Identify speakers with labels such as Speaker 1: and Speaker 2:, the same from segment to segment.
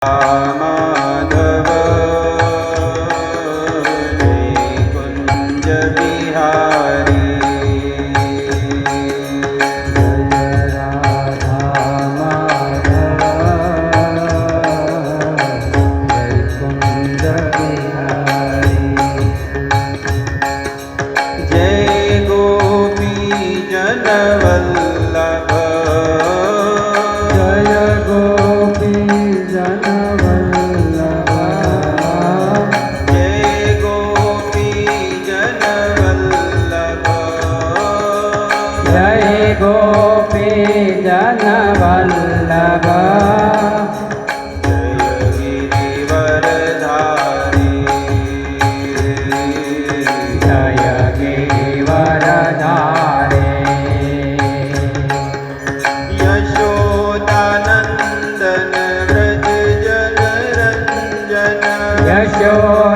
Speaker 1: माधव जय कुंज बिहारी जय राधा माधव जय कुंज बिहारी जय गोपी जन वल्लभ
Speaker 2: गोपी जन वल्लभ
Speaker 1: जय गिरिवरधारी
Speaker 2: जय गिरिवरधारी
Speaker 1: यशोदानंदन व्रज जनरंजन
Speaker 2: यशोदानंदन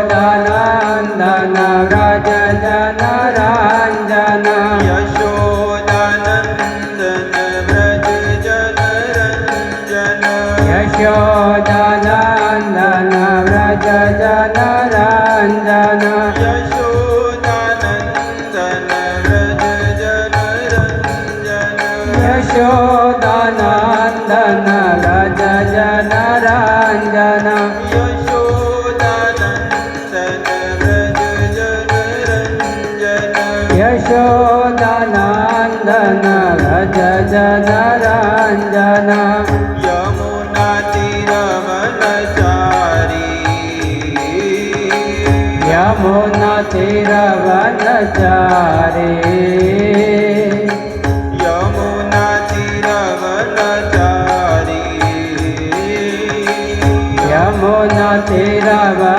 Speaker 2: व्रज जनरंजन यशोदानंदन व्रज जनरंजन
Speaker 1: यशोदानंदन व्रज जनरंजन
Speaker 2: यशोदानंदन व्रज जनरंजन
Speaker 1: यमुना तीरवनचारी
Speaker 2: यमुना तीरवनचारी
Speaker 1: यमुना तीरवनचारी
Speaker 2: यमुना तीरवनचारी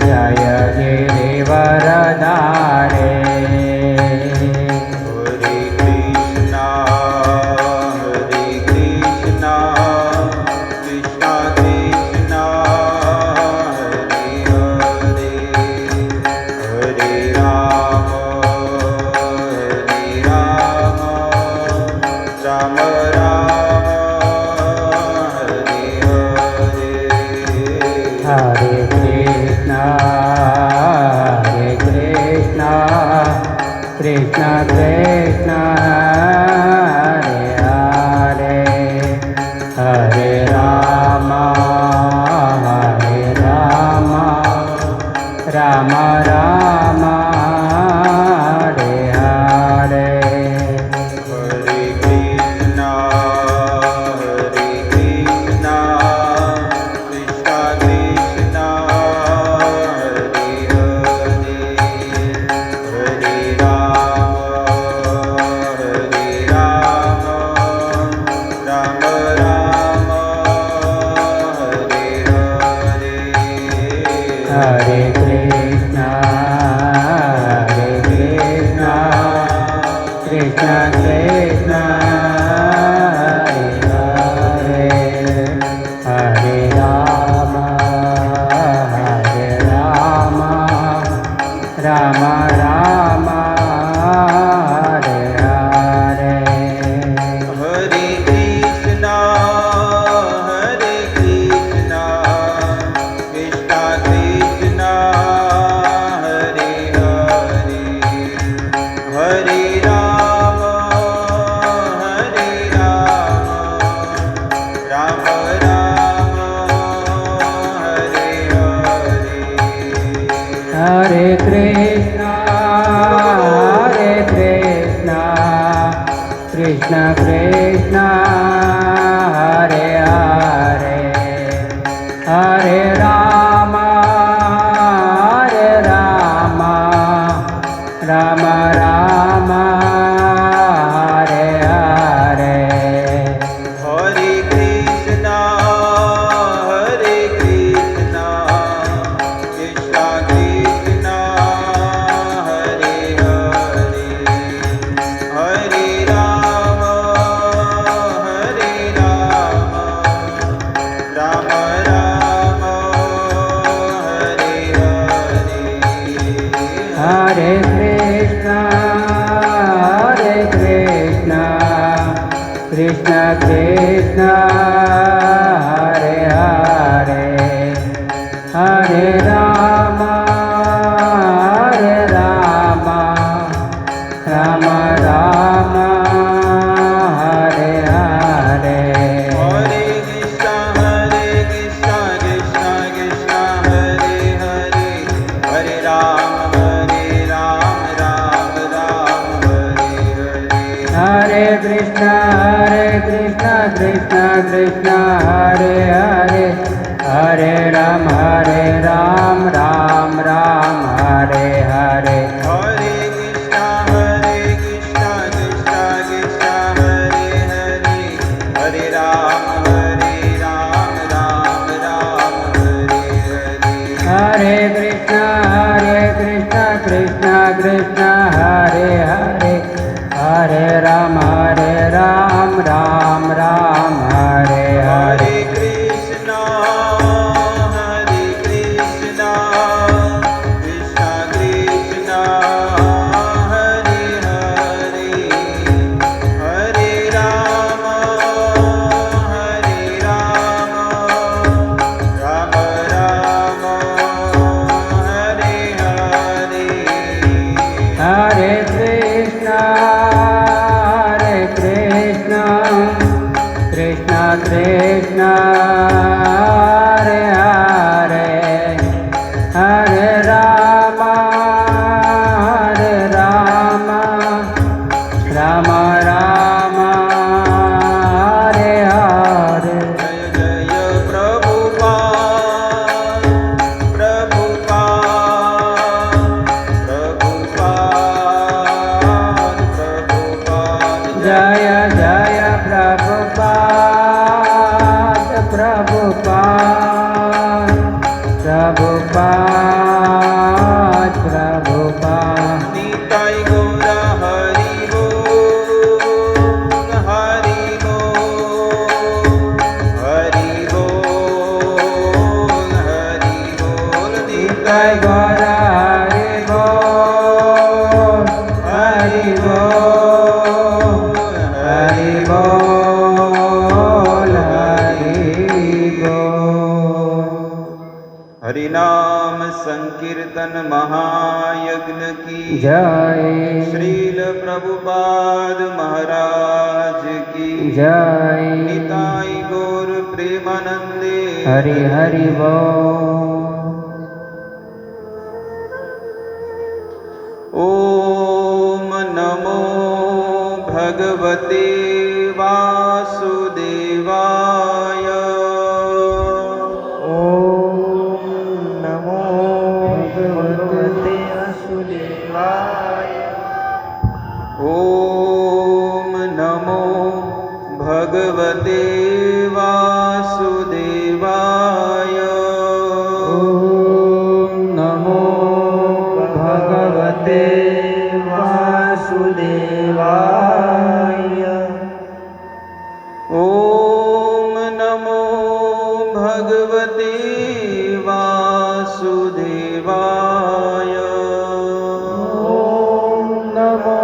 Speaker 2: जय गिरिवरधारी
Speaker 1: हरे Krishna Krishna Krishna Hare Hare Hare Ram Ram Ram Hare Hare
Speaker 2: Hare Krishna Krishna Krishna Hare Hare Hare Ram Ram Ram Hare Hare
Speaker 1: Hare Krishna Krishna Krishna Hare Hare Hare Ram Ram Ram Hare Hare
Speaker 2: Hare Krishna Krishna Krishna Hare Hare Hare Ram Ram Ram Hare Hare
Speaker 1: Hare Krishna Krishna Krishna Hare Hare Hare Ram Ram Ram Hare Hare
Speaker 2: Hare Krishna Krishna Krishna Hare Hare Hare Ram Ram Ram Hare Hare
Speaker 1: Hare Krishna Krishna Krishna Hare Hare Hare Ram Ram Ram Hare Hare
Speaker 2: Hare Krishna Krishna Krishna Hare Hare Hare Rama Rama Rama Hare Hare
Speaker 1: Hare Krishna Krishna Krishna Hare Hare Hare Rama Ram Hare Hare
Speaker 2: Hare Krishna Krishna Krishna Hare Hare Hare Rama Ram Hare Hare
Speaker 1: Hare Krishna Krishna Krishna Hare Hare Hare Rama Ram Hare Hare
Speaker 2: Hare Krishna Krishna Krishna Hare Hare Hare Rama Ram Hare Hare
Speaker 1: Hare Krishna Krishna Krishna Hare Hare Hare Rama Rama Rama Hare Hare
Speaker 2: Hare Krishna Krishna Krishna Hare Hare Hare Rama Rama Rama Hare Hare
Speaker 1: Jai Jai Prabhupada
Speaker 2: Jaya Jaya Prabhupada Prabhupada
Speaker 1: Nitai Gaura Hari Bol Hari Bol Hari Bol Hari Bol
Speaker 2: Nitai Gaura Hari Bol Hari Bol Hari Bol Hari Bol
Speaker 1: हरिनाम संकीर्तन महायज्ञ की
Speaker 2: Jai
Speaker 1: Srila Prabhupada महाराज की
Speaker 2: Jai
Speaker 1: Nitai गौर प्रेमानंदे
Speaker 2: Hari Hari Bol
Speaker 1: ओम नमो भगवते वासुदेवाय
Speaker 2: नमो भगवते वासुदेवाय
Speaker 1: ओम नमो भगवते वासुदेवाय
Speaker 2: नमो भगवते वासुदेवाय
Speaker 1: ओम नमो भगवते वासुदेवाय
Speaker 2: नमो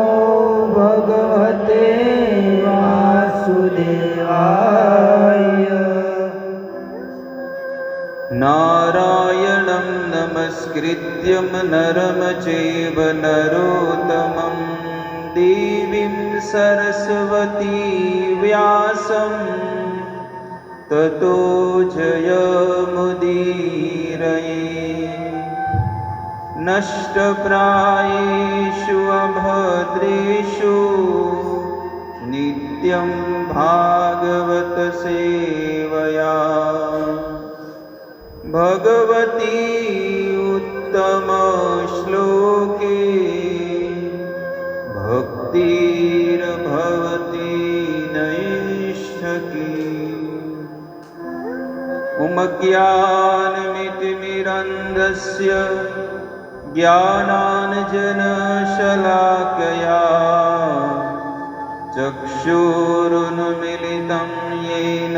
Speaker 2: भगवते वासुदेवाय
Speaker 1: नारायणं नमस्कृत्यं नरं चैव नरोत्तमं देवीं सरस्वती व्यासं ततो जयमुदीरये नष्टप्रायेषु अभद्रेषु नित्यं भागवत सेवया भगवती उत्तम श्लोके भक्तिर्भवति नैष्ठकी उमज्ञानमितिमिरन्धस्य ज्ञानाञ्जनशलाकया चक्षुरुन्मिलितं येन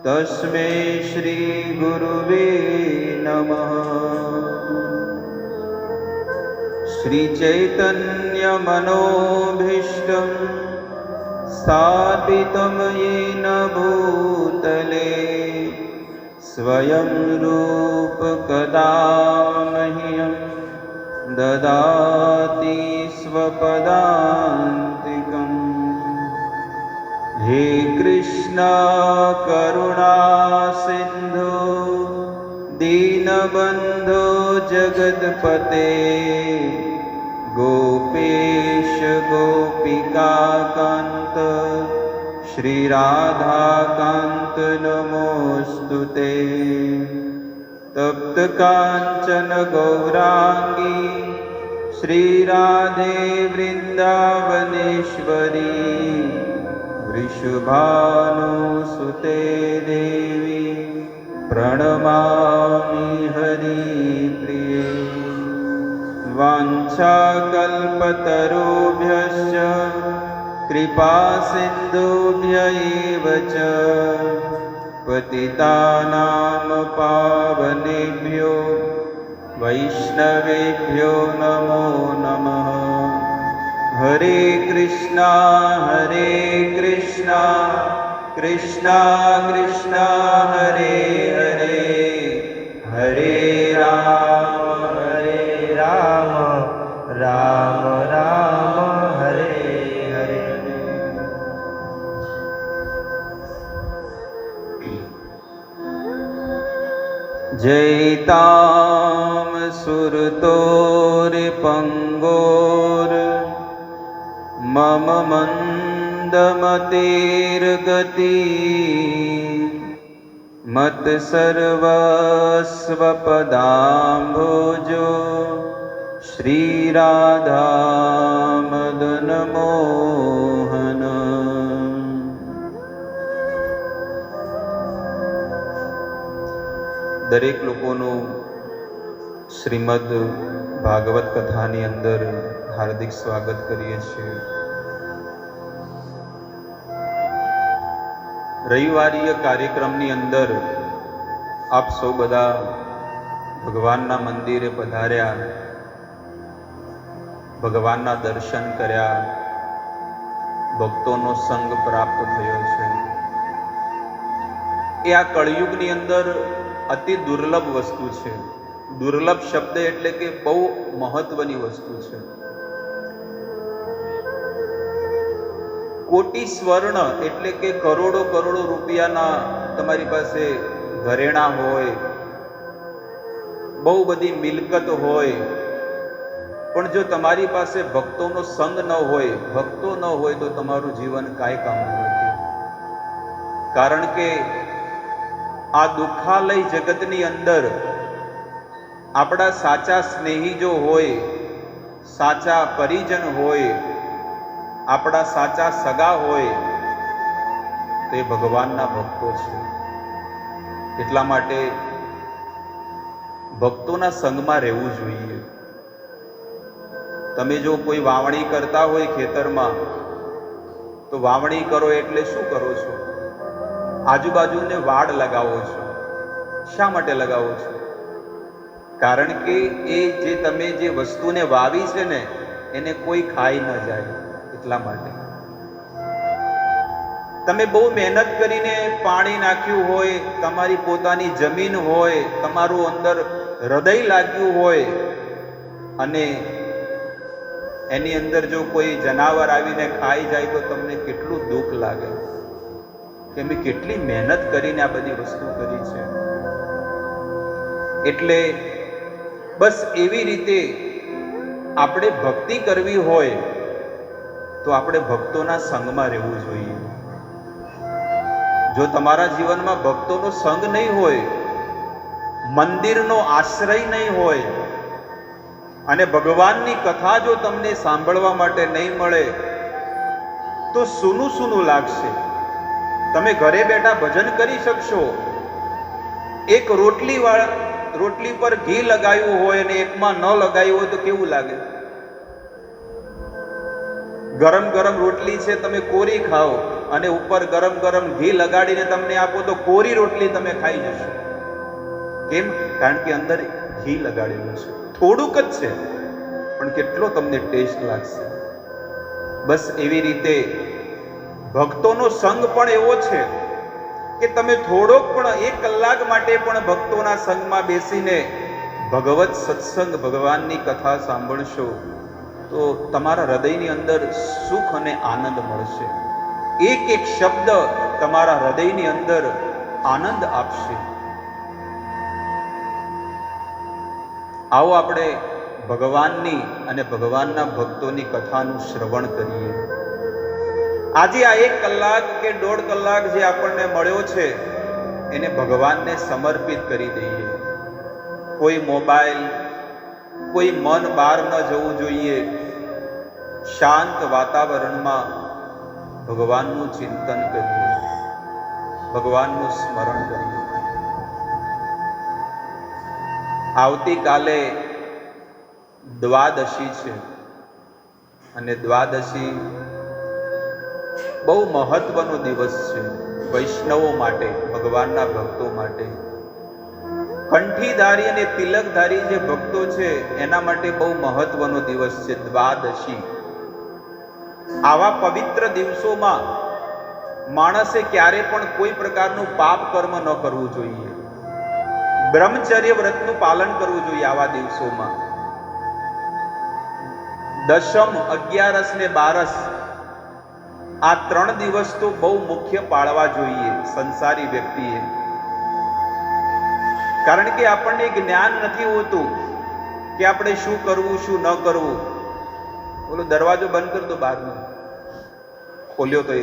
Speaker 1: तस्मै श्रीगुरुवे नमः। श्रीचैतन्यमनोभीष्टं स्थापितं येन भूतले स्वयं रूप कदा मह्यं ददाति स्वपदान्तिकम्। हे कृष्ण करुणा सिन्धु दीनबन्धो जगत्पते गोपेश गोपिकान्त श्रीराधाकान्त नमोऽस्तुते। तप्तकाञ्चन गौराङ्गी श्रीराधे वृन्दावनेश्वरी वृषभानुसुते देवी प्रणमामि हरिप्रिये। वाञ्छाकल्पतरुभ्यश्च कृपासिन्धुभ्य एव च पतितानां पावनेभ्यो वैष्णवेभ्यो नमो नमः। हरे कृष्णा कृष्णा कृष्णा हरे हरे, हरे राम राम राम हरे हरे। जयताम सुरतोरिपङ्गोर मम मन्दमतिर्गति मत्सर्वस्वपदाम्भोजो श्रीराधा मदन मोहन। દરેક લોકોનું શ્રીમદ ભાગવત કથાની અંદર હાર્દિક સ્વાગત કરીએ છીએ। રવિવારીય કાર્યક્રમની અંદર આપ સૌ બધા ભગવાનના મંદિરે પધાર્યા, ભગવાનના દર્શન કર્યા, ભક્તોનો સંગ પ્રાપ્ત થયો છે। એ આ કળયુગની અંદર અતિ દુર્લભ વસ્તુ છે। દુર્લભ શબ્દ એટલે કે બહુ મહત્વની વસ્તુ છે। કોટી સ્વર્ણ એટલે કે કરોડો કરોડો રૂપિયાના તમારી પાસે ઘરેણા હોય, બહુ બધી મિલકત હોય, પણ જો તમારી પાસે ભક્તોનો સંગ ન હોય, ભક્તો ન હોય તો તમારું જીવન કાંઈ કામનું નથી। કારણ કે આ દુઃખાલય જગતની અંદર આપણા સાચા સ્નેહી જો હોય, સાચા પરિજન હોય, આપણા સાચા સગા હોય તો એ ભગવાનના ભક્તો છે। એટલા માટે ભક્તોના સંગમાં રહેવું જોઈએ। તમે જો કોઈ વાવણી કરતા હોય ખેતરમાં, તો વાવણી કરો એટલે શું કરો છો? આજુબાજુને વાડ લગાવો છો। શા માટે લગાવો છો? કારણ કે એ જે તમે જે વસ્તુને વાવી છે ને એને કોઈ ખાઈ ન જાય, એટલા માટે। તમે બહુ મહેનત કરીને પાણી નાખ્યું હોય, તમારી પોતાની જમીન હોય, તમારું અંદર હૃદય લાગ્યું હોય, અને એની અંદર જો કોઈ જનાવર આવીને ખાઈ જાય તો તમને કેટલું દુઃખ લાગે કે મેં કેટલી મહેનત કરીને આ બધી વસ્તુ કરી છે। એટલે બસ એવી રીતે આપણે ભક્તિ કરવી હોય તો આપણે ભક્તોના સંગમાં રહેવું જોઈએ। જો તમારા જીવનમાં ભક્તોનો સંગ નહીં હોય, મંદિરનો આશ્રય નહીં હોય, અને ભગવાનની કથા જો તમને સાંભળવા માટે નહીં મળે તો સૂનું સૂનું લાગશે। તમે ઘરે બેઠા ભજન કરી શકશો, એક રોટલી પર ઘી લગાવ્યું હોય અને એકમાં ન લગાવ્યું હોય તો કેવું લાગે? ગરમ ગરમ રોટલી છે, તમે કોરી ખાઓ અને ઉપર ગરમ ગરમ ઘી લગાડીને તમને આપો તો કોરી રોટલી તમે ખાઈ જશો। કેમ? કારણ કે અંદર ઘી લગાડેલું છે, થોડુંક જ છે પણ કેટલો તમને ટેસ્ટ લાગશે। બસ એવી રીતે ભક્તોનો સંગ પણ એવો છે કે તમે થોડોક પણ 1 કલાક માટે પણ ભક્તોના સંગમાં બેસીને ભગવત સત્સંગ ભગવાનની કથા સાંભળશો તો તમારા હૃદયની અંદર સુખ અને આનંદ મળશે. એક એક શબ્દ તમારા હૃદયની અંદર આનંદ આપશે. આવો આપણે ભગવાનની અને ભગવાનના ભક્તોની કથાનું શ્રવણ કરીએ. આજે આ 1 કલાક કે 1.5 કલાક જે આપણને મળ્યો છે એને ભગવાનને સમર્પિત કરી દઈએ. કોઈ મોબાઈલ, કોઈ મન બહાર ન જવું જોઈએ. શાંત વાતાવરણમાં ભગવાનનું ચિંતન કરીએ, ભગવાનનું સ્મરણ કરીએ. આવતીકાલે દ્વાદશી છે અને દ્વાદશી બહુ મહત્વનો દિવસ છે વૈષ્ણવો માટે, ભગવાનના ભક્તો માટે. કંઠીધારી અને તિલકધારી જે ભક્તો છે એના માટે બહુ મહત્વનો દિવસ છે દ્વાદશી. આવા પવિત્ર દિવસોમાં માણસે ક્યારે પણ કોઈ પ્રકારનું પાપ કર્મ ન કરવું જોઈએ. બ્રહ્મચર્ય વ્રતનું પાલન કરવું જોઈએ આવા દિવસોમાં. દશમ, 11 ને 12 આ 3 દિવસ તો બહુ મુખ્ય પાળવા જોઈએ સંસારી વ્યક્તિએ. કારણ કે આપણને જ્ઞાન નથી હોતું કે આપણે શું કરવું શું ન કરવું. બોલો દરવાજો બંધ કરી દો, બહારનો ખોલ્યો તો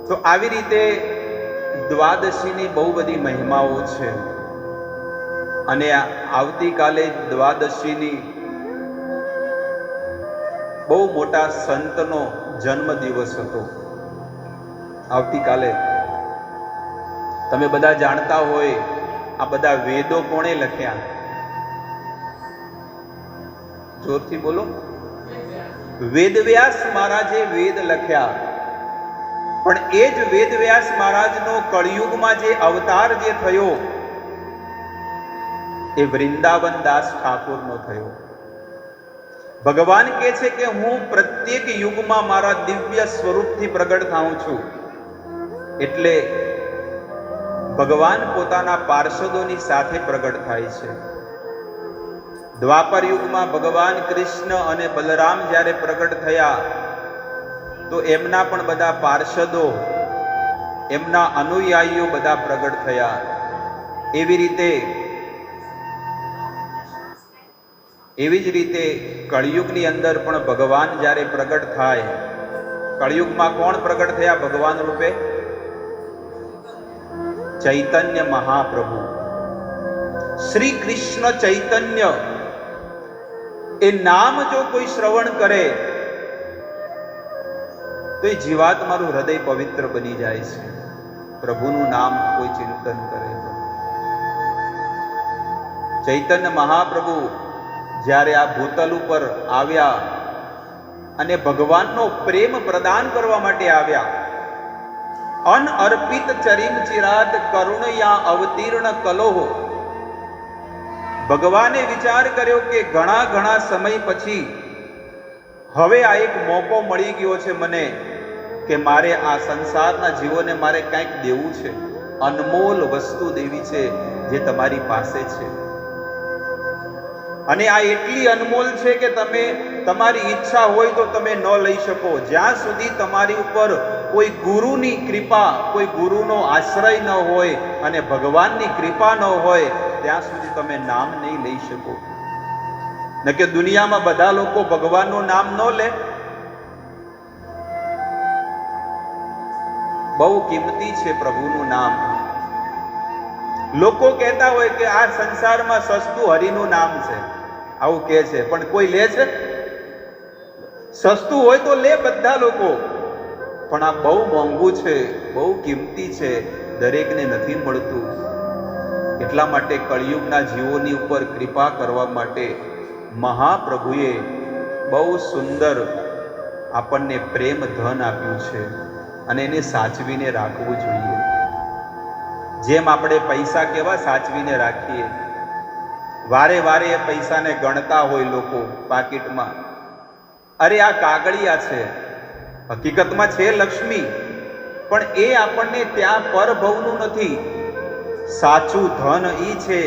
Speaker 1: તો આવી રીતે દ્વાદશીની બહુ બધી મહિમાઓ છે. અને આવતીકાલે દ્વાદશીની બહુ મોટા સંતનો જન્મ દિવસ હતો. આવતીકાલે તમે બધા જાણતા હોય આ બધા વેદો કોણે લખ્યા? જોરથી બોલો. વેદવ્યાસ મહારાજે વેદ લખ્યા. પણ એ જ વેદવ્યાસ મહારાજનો કળિયુગમાં જે અવતાર જે થયો એ વૃંદાવન દાસ ઠાકોરનો થયો. ભગવાન કહે છે કે હું પ્રત્યેક યુગમાં મારા દિવ્ય સ્વરૂપથી પ્રગટ થાઉં છું. એટલે ભગવાન પોતાના પાર્ષદોની સાથે પ્રગટ થાય છે. દ્વાપર યુગમાં ભગવાન કૃષ્ણ અને બલરામ જ્યારે પ્રગટ થયા તો એમના પણ બધા પાર્ષદો, એમના અનુયાયીઓ બધા પ્રગટ થયા. એવી જ રીતે કળિયુગની અંદર પણ ભગવાન જ્યારે પ્રગટ થાય, કળિયુગમાં કોણ પ્રગટ થયા ભગવાન રૂપે? ચૈતન્ય મહાપ્રભુ, શ્રી કૃષ્ણ ચૈતન્ય. એ નામ જો કોઈ શ્રવણ કરે તો એ જીવાત્માનું હૃદય પવિત્ર બની જાય છે. પ્રભુનું નામ કોઈ ચિંતન કરે તો. ચૈતન્ય મહાપ્રભુ જ્યારે આ ભૂતલ ઉપર આવ્યા અને ભગવાનનો પ્રેમ પ્રદાન કરવા માટે આવ્યા, અનઅર્પિત ચરિમ ચિરાત કરુણયા અવતીર્ણ કલોહો. ભગવાને વિચાર કર્યો કે ઘણા સમય પછી હવે આ એક મોકો મળી ગયો છે મને કે મારે આ સંસારના જીવોને મારે કંઈક દેવું છે. અનમોલ વસ્તુ દેવી છે જે તમારી પાસે છે. અને આ એટલી અનમોલ છે કે તમે તમારી ઈચ્છા હોય તો તમે ન લઈ શકો. જ્યાં સુધી તમારી ઉપર કોઈ ગુરુની કૃપા, કોઈ ગુરુનો આશ્રય ન હોય અને ભગવાનની કૃપા ન હોય ત્યાં સુધી તમે નામ નહીં લઈ શકો. ન કે દુનિયામાં બધા લોકો ભગવાનનું નામ ન લે. બહુ કિંમતી છે પ્રભુનું નામ. લોકો કહેતા હોય કે આ સંસારમાં સસ્તું હરિનું નામ છે, આવું કહે છે, પણ કોઈ લે છે? સસ્તું હોય તો લે બધા લોકો, પણ આ બહુ મોંઘું છે, બહુ કિંમતી છે, દરેકને નથી મળતું. એટલા માટે કળિયુગના જીવોની ઉપર કૃપા કરવા માટે મહાપ્રભુએ બહુ સુંદર આપણને પ્રેમ ધન આપ્યું છે અને એને સાચવીને રાખવું જોઈએ. જેમ આપણે પૈસા કેવા સાચવીને રાખીએ, વારે વારે એ પૈસાને ગણતા હોય લોકો પાકીટમાં, અરે આ કાગળિયા છે, હકીકતમાં છે લક્ષ્મી, પણ એ આપણને ત્યાં પરભવનું નથી. સાચું ધન ઈ છે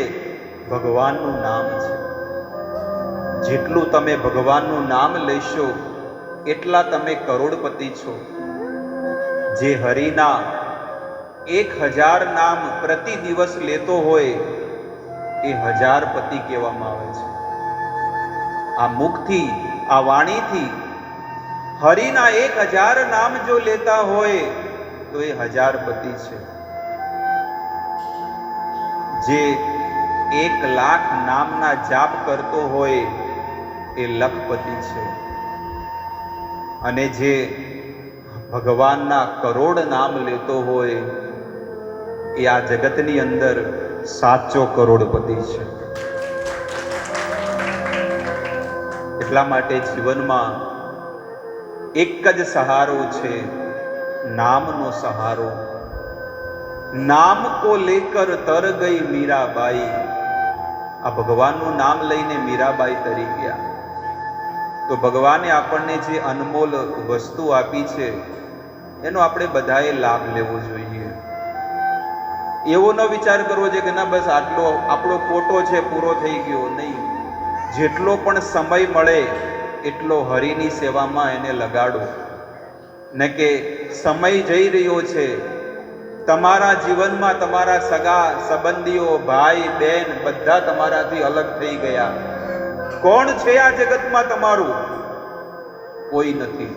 Speaker 1: ભગવાનનું નામ છે. જેટલું તમે ભગવાનનું નામ લેશો એટલા તમે કરોડપતિ છો. જે હરિના 1000 નામ પ્રતિ દિવસ લેતો હોય એ 1000 પતિ કહેવામાં આવે છે. આ મુખથી, આ વાણીથી હરિના 1000 નામ જો લેતા હોય તો એ 1000 પતિ છે. જે 1,00,000 નામના જાપ કરતો હોય એ લખપતિ છે. અને જે ભગવાનના કરોડ નામ લેતો હોય એ આ જગતની અંદર સાચો કરોડપતિ છે. એટલા માટે જીવનમાં એક જ સહારો છે, નામનો સહારો. નામ કો લેકર તર ગઈ મીરાબાઈ. આ ભગવાનનું નામ લઈને મીરાબાઈ તરી ગયા. તો ભગવાને આપણને જે અનમોલ વસ્તુ આપી છે એનો આપણે બધાએ લાભ લેવો જોઈએ. એવો ન વિચાર કરવો છે કે ના બસ આટલો આપણો કોટો છે, પૂરો થઈ ગયો. નહીં, જેટલો પણ સમય મળે એટલો હરિની સેવામાં એને લગાડો. ને કે સમય જઈ રહ્યો છે, તમારા જીવનમાં તમારા સગા સંબંધીઓ, ભાઈ બહેન બધા તમારાથી અલગ થઈ ગયા. કોણ છે આ જગતમાં તમારું? કોઈ નથી.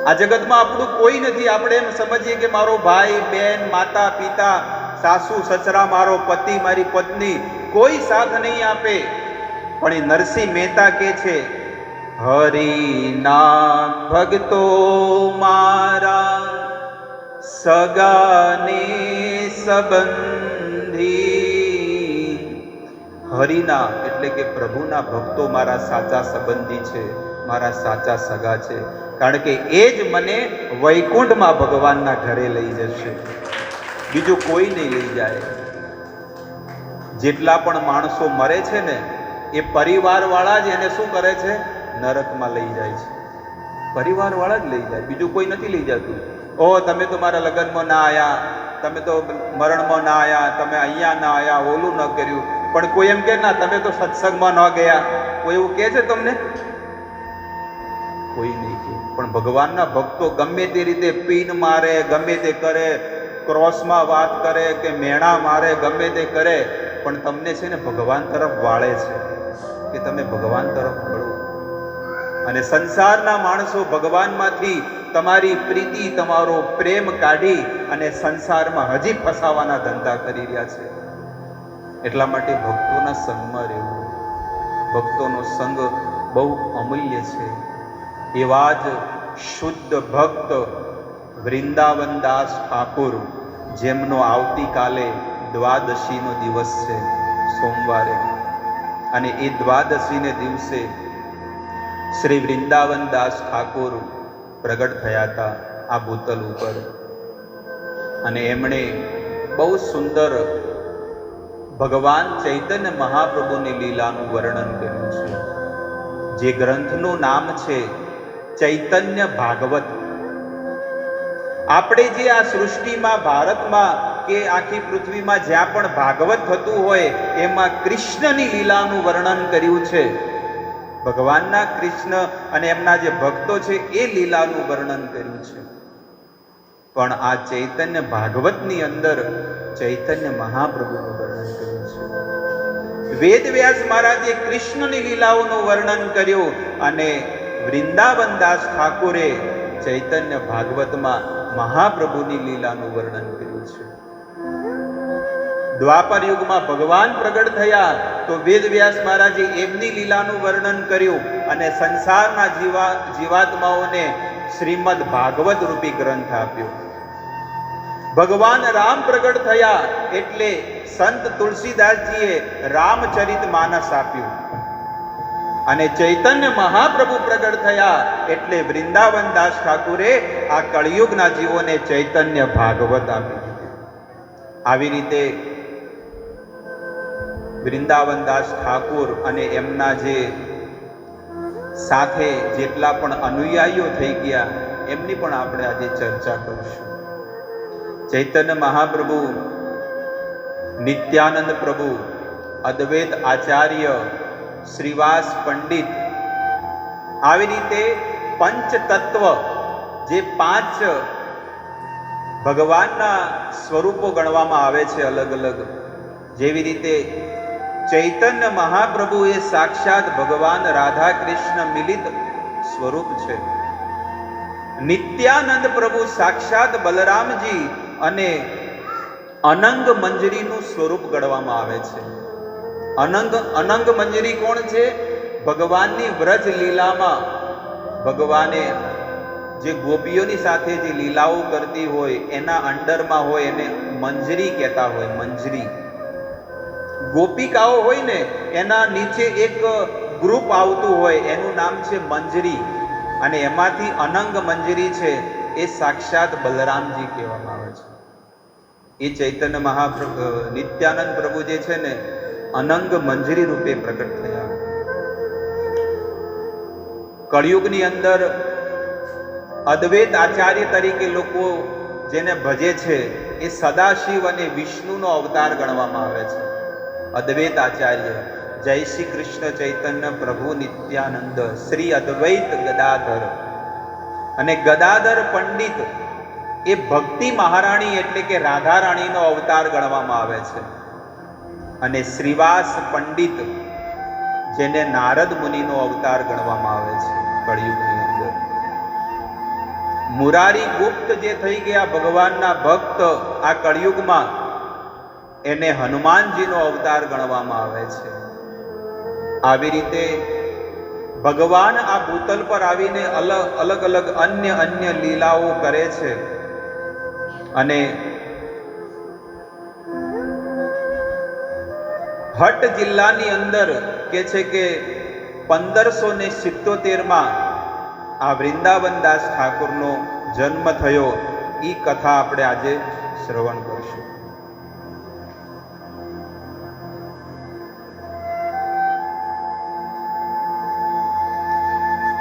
Speaker 1: આ જગતમાં આપણું કોઈ નથી. આપણે એમ સમજીએ કે મારો ભાઈ બહેન, માતા પિતા, સાસુ સસરા, મારો પતિ, મારી પત્ની, કોઈ સાથ નહીં આપે. પણ એ નરસિંહ મહેતા કે છે, હરિના ભક્તો મારા સગાને સંબંધી. હરિના એટલે કે પ્રભુના ભક્તો મારા સાચા સંબંધી છે, મારા સાચા સગા છે. કારણ કે એ જ મને વૈકુંઠમાં ભગવાનના ઘરે લઈ જશે, બીજું કોઈ નહીં લઈ જાય. જેટલા પણ માણસો મરે છે ને એ પરિવારવાળા જ એને શું કરે છે? નરકમાં લઈ જાય છે. પરિવારવાળા જ લઈ જાય, બીજું કોઈ નથી લઈ જતું. ઓ તમે તો મારા લગ્નમાં ના આવ્યા, તમે તો મરણમાં ના આવ્યા, તમે અહીંયા ના આવ્યા, ઓલું ન કર્યું. પણ કોઈ એમ કે ના તમે તો સત્સંગમાં ન ગયા, કોઈ એવું કહે છે તમને? કોઈ નહીં કહે. પણ ભગવાનના ભક્તો ગમે તે રીતે પીન મારે, ગમે તે કરે, ક્રોસમાં વાત કરે કે મેણા મારે, ગમે તે કરે, પણ તમને છે ને ભગવાન તરફ વાળે છે કે તમે ભગવાન તરફ વળો. અને સંસારના માણસો ભગવાનમાંથી તમારી પ્રીતિ, તમારો પ્રેમ કાઢી અને સંસારમાં હજી ફસાવાના ધંધા કરી રહ્યા છે. એટલા માટે ભક્તોના સંગમાં રહેવું. ભક્તોનો સંગ બહુ અમૂલ્ય છે. એવા જ શુદ્ધ ભક્ત વૃંદાવનદાસ ઠાકુર, જેમનો આવતીકાલે દ્વાદશીનો દિવસ છે, સોમવારે. અને એ દ્વાદશીને દિવસે શ્રી વૃંદાવનદાસ ઠાકુર પ્રગટ થયા હતા આ ભૂતલ ઉપર. અને એમણે બહુ સુંદર ભગવાન ચૈતન્ય મહાપ્રભુની લીલાનું વર્ણન કર્યું છે. જે ગ્રંથનું નામ છે ચૈતન્ય ભાગવત. આપણે જે આ સૃષ્ટિમાં, ભારતમાં કે આખી પૃથ્વીમાં જ્યાં પણ ભાગવત થતું હોય એમાં કૃષ્ણની લીલાનું વર્ણન કર્યું છે. ભગવાનના કૃષ્ણ અને એમના જે ભક્તો છે એ લીલાનું વર્ણન કર્યું છે. પણ આ ચૈતન્ય ભાગવતની અંદર ચૈતન્ય મહાપ્રભુનું વર્ણન કર્યું છે. વેદવ્યાસ મહારાજે કૃષ્ણની લીલાઓનું વર્ણન કર્યું અને વૃંદાવનદાસ ઠાકુરે ચૈતન્ય ભાગવતમાં મહાપ્રભુની લીલાનું વર્ણન કર્યું છે. દ્વાપર યુગમાં ભગવાન પ્રગટ થયા તો વેદવ્યાસ મહારાજે એમની લીલાનું વર્ણન કર્યું અને સંસારના જીવાત્માઓને શ્રીમદ ભાગવત રૂપી ગ્રંથ આપ્યો. ભગવાન રામ પ્રગટ થયા એટલે સંત તુલસીદાસજીએ રામચરિત માનસ આપ્યું. અને ચૈતન્ય મહાપ્રભુ પ્રગટ થયા એટલે વૃંદાવનદાસ ઠાકુરે આ કળિયુગના જીવોને ચૈતન્ય ભાગવત આપી દીધું. આવી રીતે વૃંદાવનદાસ ઠાકુર અને એમના જે સાથે જેટલા પણ અનુયાયીઓ થઈ ગયા એમની પણ આપણે આજે ચર્ચા કરીશું. ચૈતન્ય મહાપ્રભુ, નિત્યાનંદ પ્રભુ, અદ્વૈત આચાર્ય, શ્રીવાસ પંડિત, આવી રીતે પંચ તત્વ, જે 5 ભગવાનના સ્વરૂપો ગણવામાં આવે છે અલગ અલગ, જેવી રીતે ચૈતન્ય મહાપ્રભુ એ સાક્ષાત ભગવાન રાધા કૃષ્ણ મિલિત સ્વરૂપ છે. નિત્યાનંદ પ્રભુ સાક્ષાત બલરામજી અને અનંગ મંજરીનું સ્વરૂપ ગણવામાં આવે છે. અનંગ મંજરી કોણ છે? ભગવાનની વ્રજ લીલામાં ભગવાને જે ગોપીઓની સાથે જે લીલાઓ કરતી હોય એના અંડરમાં હોય એને મંજરી કહેતા હોય. મંજરી ગોપિકાઓ હોય ને એના નીચે એક ગ્રુપ આવતું હોય એનું નામ છે મંજરી, અને એમાંથી અનંગ મંજરી છે એ સાક્ષાત બલરામજી કહેવામાં આવે છે. એ ચૈતન્ય મહાપ્રભુ નિત્યાનંદ પ્રભુ જે છે ને અનંગ મંજરી રૂપે પ્રગટ થયા. કળિયુગની અંદર અદ્વૈત આચાર્ય તરીકે લોકો જેને ભજે છે એ સદાશિવ અને વિષ્ણુનો અવતાર ગણવામાં આવે છે. અદ્વૈત આચાર્ય જય શ્રી કૃષ્ણ ચૈતન્ય પ્રભુ નિત્યાનંદ શ્રી અદ્વૈત ગદાધર, અને ગદાધર પંડિત એ ભક્તિ મહારાણી એટલે કે રાધા રાણીનો અવતાર ગણવામાં આવે છે. અને શ્રીવાસ પંડિત જેને નારદ મુનિનો અવતાર ગણવામાં આવે છે કળિયુગની અંદર. મુરારી ગુપ્ત જે થઈ ગયા ભગવાનના ભક્ત આ કળિયુગમાં, એને હનુમાનજીનો અવતાર ગણવામાં આવે છે. આવી રીતે ભગવાન આ ભૂતલ પર આવીને અલગ અલગ અન્ય લીલાઓ કરે છે. અને હટ જિલ્લાની અંદર કે છે કે 1577માં આ વૃંદાવનદાસ ઠાકોરનો જન્મ થયો. એ કથા આપણે આજે શ્રવણ કરીશું.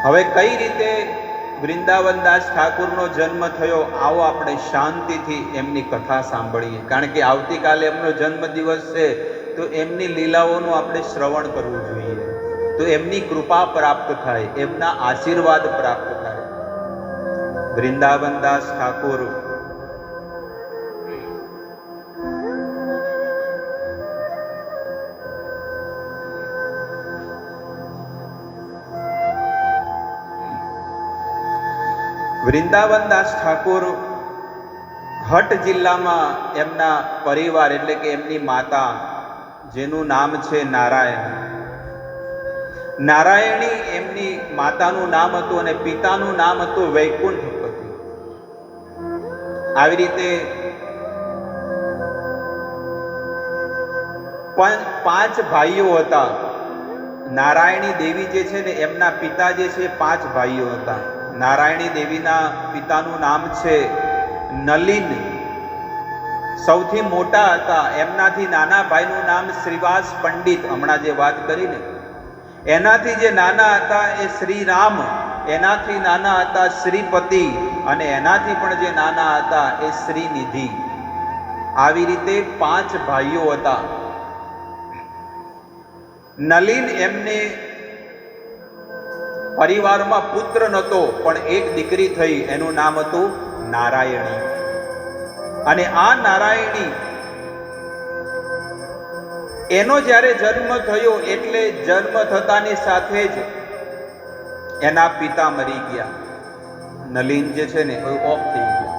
Speaker 1: હવે કઈ રીતે વૃંદાવનદાસ ઠાકુરનો જન્મ થયો, આવો આપણે શાંતિથી એમની કથા સાંભળીએ. કારણ કે આવતીકાલે એમનો જન્મ દિવસ છે, તો એમની લીલાઓનું આપણે શ્રવણ કરવું જોઈએ, તો એમની કૃપા પ્રાપ્ત થાય, એમના આશીર્વાદ પ્રાપ્ત થાય. વૃંદાવનદાસ ઠાકુર વૃંદાવનદાસ ઠાકુર હટ જિલ્લામાં એમના પરિવાર એટલે કે એમની માતા, જેનું નામ છે નારાયણી એમની માતાનું નામ હતું અને પિતાનું નામ હતું વૈકુંઠપતિ. આવી રીતે 5 ભાઈઓ હતા. નારાયણી દેવી જે છે ને એમના પિતા જે છે 5 ભાઈઓ હતા. નારાયણી દેવીના પિતાનું નામ છે નલિન, સૌથી મોટા હતા. એમનાથી નાના ભાઈનું નામ શ્રીવાસ પંડિત, હમણાં જે વાત કરી ને એનાથી જે નાના હતા એ શ્રીરામ, એનાથી નાના હતા શ્રીપતિ, અને એનાથી પણ જે નાના હતા એ શ્રીનિધિ. આવી રીતે 5 ભાઈઓ હતા. નલિન એમને પરિવારમાં પુત્ર નહોતો, પણ એક દીકરી થઈ, એનું નામ હતું નારાયણી. અને આ નારાયણી એનો જ્યારે જન્મ થયો એટલે જન્મ થતાની સાથે જ એના પિતા મરી ગયા. નલિન જે છે ને એ ઓફ થઈ ગયા.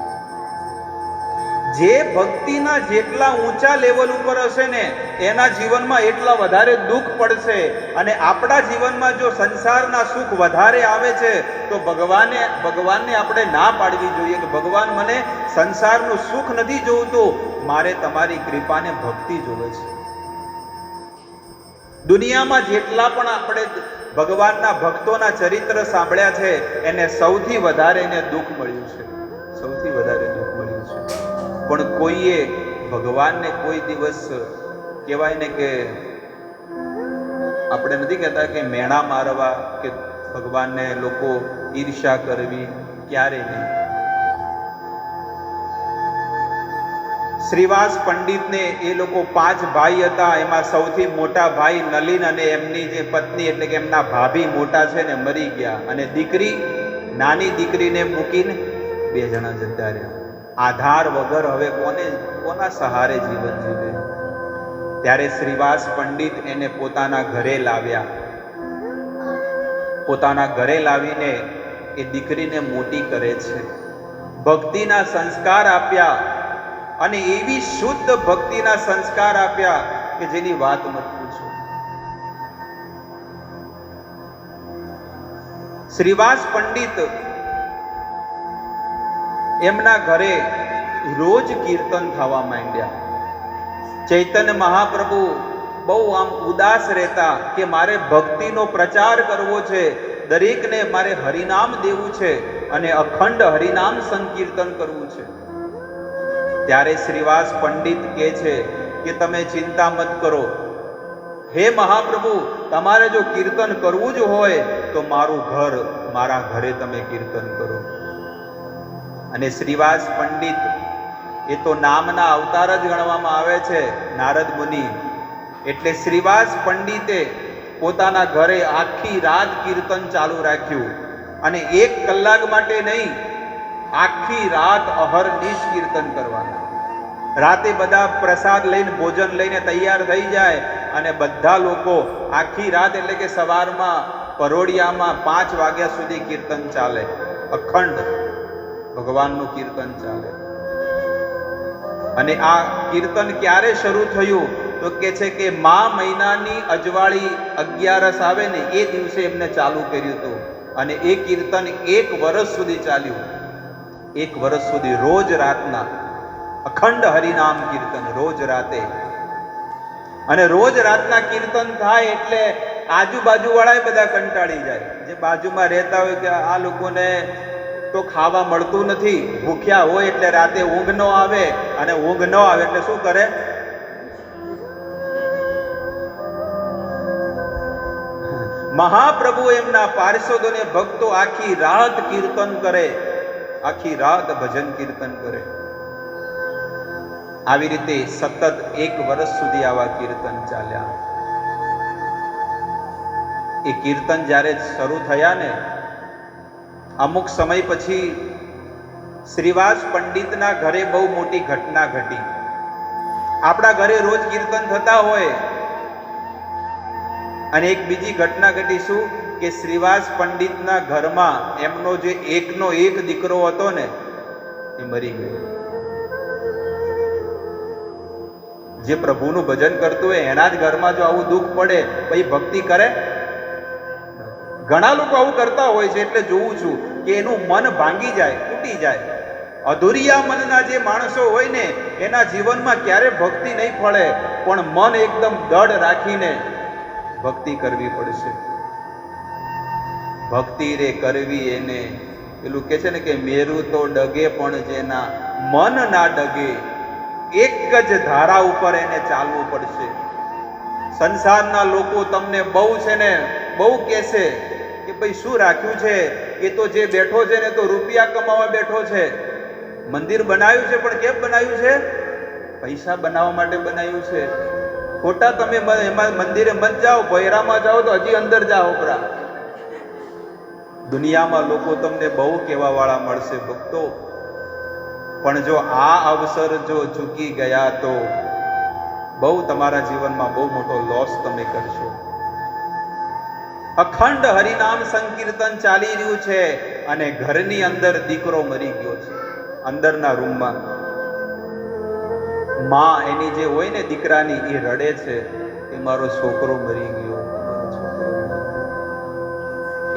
Speaker 1: જે ભક્તિના જેટલા ઊંચા લેવલ ઉપર હશે ને એના જીવનમાં એટલા વધારે દુઃખ પડશે. અને આપણા જીવનમાં જો સંસારના સુખ વધારે આવે છે તો ભગવાનને આપણે ના પાડવી જોઈએ કે ભગવાન, મને સંસારનું સુખ નથી જોઈતું, મારે તમારી કૃપાને ભક્તિ જોવે છે. દુનિયામાં જેટલા પણ આપણે ભગવાનના ભક્તોના ચરિત્ર સાંભળ્યા છે એને સૌથી વધારે એને દુઃખ મળ્યું છે, સૌથી વધારે દુઃખ મળ્યું છે. પણ કોઈએ ભગવાનને કોઈ દિવસ કહેવાય ને કે આપણે નથી કહેતા કે મેણા મારવા કે ભગવાનને લોકો ઈર્ષ્યા કરવી ક્યારે નહીં. શ્રીવાસ પંડિતને એ લોકો 5 ભાઈ હતા. એમાં સૌથી મોટા ભાઈ નલિન અને એમની જે પત્ની એટલે કે એમના ભાભી મોટા છે ને મરી ગયા, અને દીકરી નાની દીકરીને મૂકીને 2 જણા જતા રહ્યા. આધાર વગર હવે કોના સહારે જીવન જીવે? ત્યારે શ્રીવાસ પંડિત એને પોતાના ઘરે લાવ્યા. પોતાના ઘરે લાવીને એ દીકરીને મોટી કરે છે, ભક્તિના સંસ્કાર આપ્યા, અને એવી શુદ્ધ ભક્તિના સંસ્કાર આપ્યા કે જેની વાત મત પૂછો. શ્રીવાસ પંડિત એમના ઘરે રોજ કીર્તન થવા માંડ્યા. ચૈતન્ય મહાપ્રભુ બહુ આમ ઉદાસ રહેતા કે મારે ભક્તિનો પ્રચાર કરવો છે, દરેકને મારે હરિનામ દેવું છે અને અખંડ હરિનામ સંકીર્તન કરવું છે. ત્યારે શ્રીવાસ પંડિત કહે છે કે તમે ચિંતા મત કરો, હે મહાપ્રભુ, તમારે જો કીર્તન કરવું જ હોય તો મારા ઘરે તમે કીર્તન કરો. અને શ્રીવાસ પંડિત એ તો નામના અવતાર જ ગણવામાં આવે છે, નારદ મુનિ. એટલે શ્રીવાસ પંડિતે પોતાના ઘરે આખી રાત કીર્તન ચાલુ રાખ્યું, અને 1 કલાક માટે નહીં, આખી રાત અહર્નિશ કીર્તન કરવાના. રાતે બધા પ્રસાદ લઈને ભોજન લઈને તૈયાર થઈ જાય, અને બધા લોકો આખી રાત એટલે કે સવારમાં પરોડિયામાં 5 વાગ્યા સુધી કીર્તન ચાલે, અખંડ ભગવાનનું કીર્તન ચાલે. અને આ કીર્તન ક્યારે શરૂ થયું તો કે છે કે મહિનાની અજવાળી 11 આવે ને એ દિવસે એમને ચાલુ કર્યું હતું, અને એ કીર્તન 1 વર્ષ સુધી ચાલ્યું. 1 વર્ષ સુધી રોજ રાતના અખંડ હરિનામ કીર્તન રોજ રાતે. અને રોજ રાતના કીર્તન થાય એટલે આજુબાજુ વાળા બધા કંટાળી જાય. જે બાજુમાં રહેતા હોય કે આ લોકોને તો ખાવા મળતું નથી, ભૂખ્યા હોય એટલે રાતે ઊંઘ ન આવે, અને ઊંઘ ન આવે એટલે શું કરે? મહાપ્રભુ એમના પાર્ષદોને ભક્તો આખી રાત કીર્તન કરે, આખી રાત ભજન કીર્તન કરે. આવી રીતે સતત 1 વર્ષ સુધી આવા કીર્તન ચાલ્યા. એ કીર્તન જ્યારે શરૂ થયા ને, અમુક સમય પછી શ્રીવાસ પંડિતના ઘરે બહુ મોટી ઘટના ઘટી. આપણા ઘરે રોજ કીર્તન થતા હોય, અને એક બીજી ઘટના ઘટી. શું કે શ્રીવાસ પંડિતના ઘરમાં એમનો જે એકનો એક દીકરો હતો ને, એ મરી ગયો. જે પ્રભુનું ભજન કરતું હોય એના જ ઘરમાં જો આવું દુઃખ પડે, પછી ભક્તિ કરે? ઘણા લોકો આવું કરતા હોય છે. એટલે જોઉં છું કે એનું મન ભાંગી જાય, તૂટી જાય. અધૂરિયા મનના જે માણસો હોય ને, એના જીવનમાં ક્યારે ભક્તિ નહીં ફળે, પણ મન એકદમ દૃઢ રાખીને ભક્તિ કરવી પડશે. ભક્તિ રે કરવી એને, પેલું કે છે ને કે મેરું તો ડગે પણ જેના મન ના ડગે, એક જ ધારા ઉપર એને ચાલવું પડશે. સંસારના લોકો તમને બહુ છે ને બહુ કહેશે કે ભાઈ શું રાખ્યું છે, એ તો જે બેઠો છે ને તો રૂપિયા કમાવા બેઠો છે. મંદિર બનાવ્યું છે પણ કેમ બનાવ્યું છે? પૈસા બનાવવા માટે બનાવ્યું છે. ખોટા તમે એમાં મંદિરે મત જાઓ, ભૈરામાં જાઓ તો હજી અંદર જાઓ પરા. દુનિયામાં લોકો તમને બહુ કહેવા વાળા મળશે ભક્તો, પણ જો આ અવસર જો ચૂકી ગયા તો બહુ તમારા જીવનમાં બહુ મોટો લોસ તમે કરશો. અખંડ હરિનામ સંકીર્તન ચાલી રહ્યું છે, અને ઘરની અંદર દીકરો મરી ગયો છે. અંદરના રૂમમાં માં એની જે હોય ને દીકરાની, એ રડે છે કે મારો છોકરો મરી ગયો.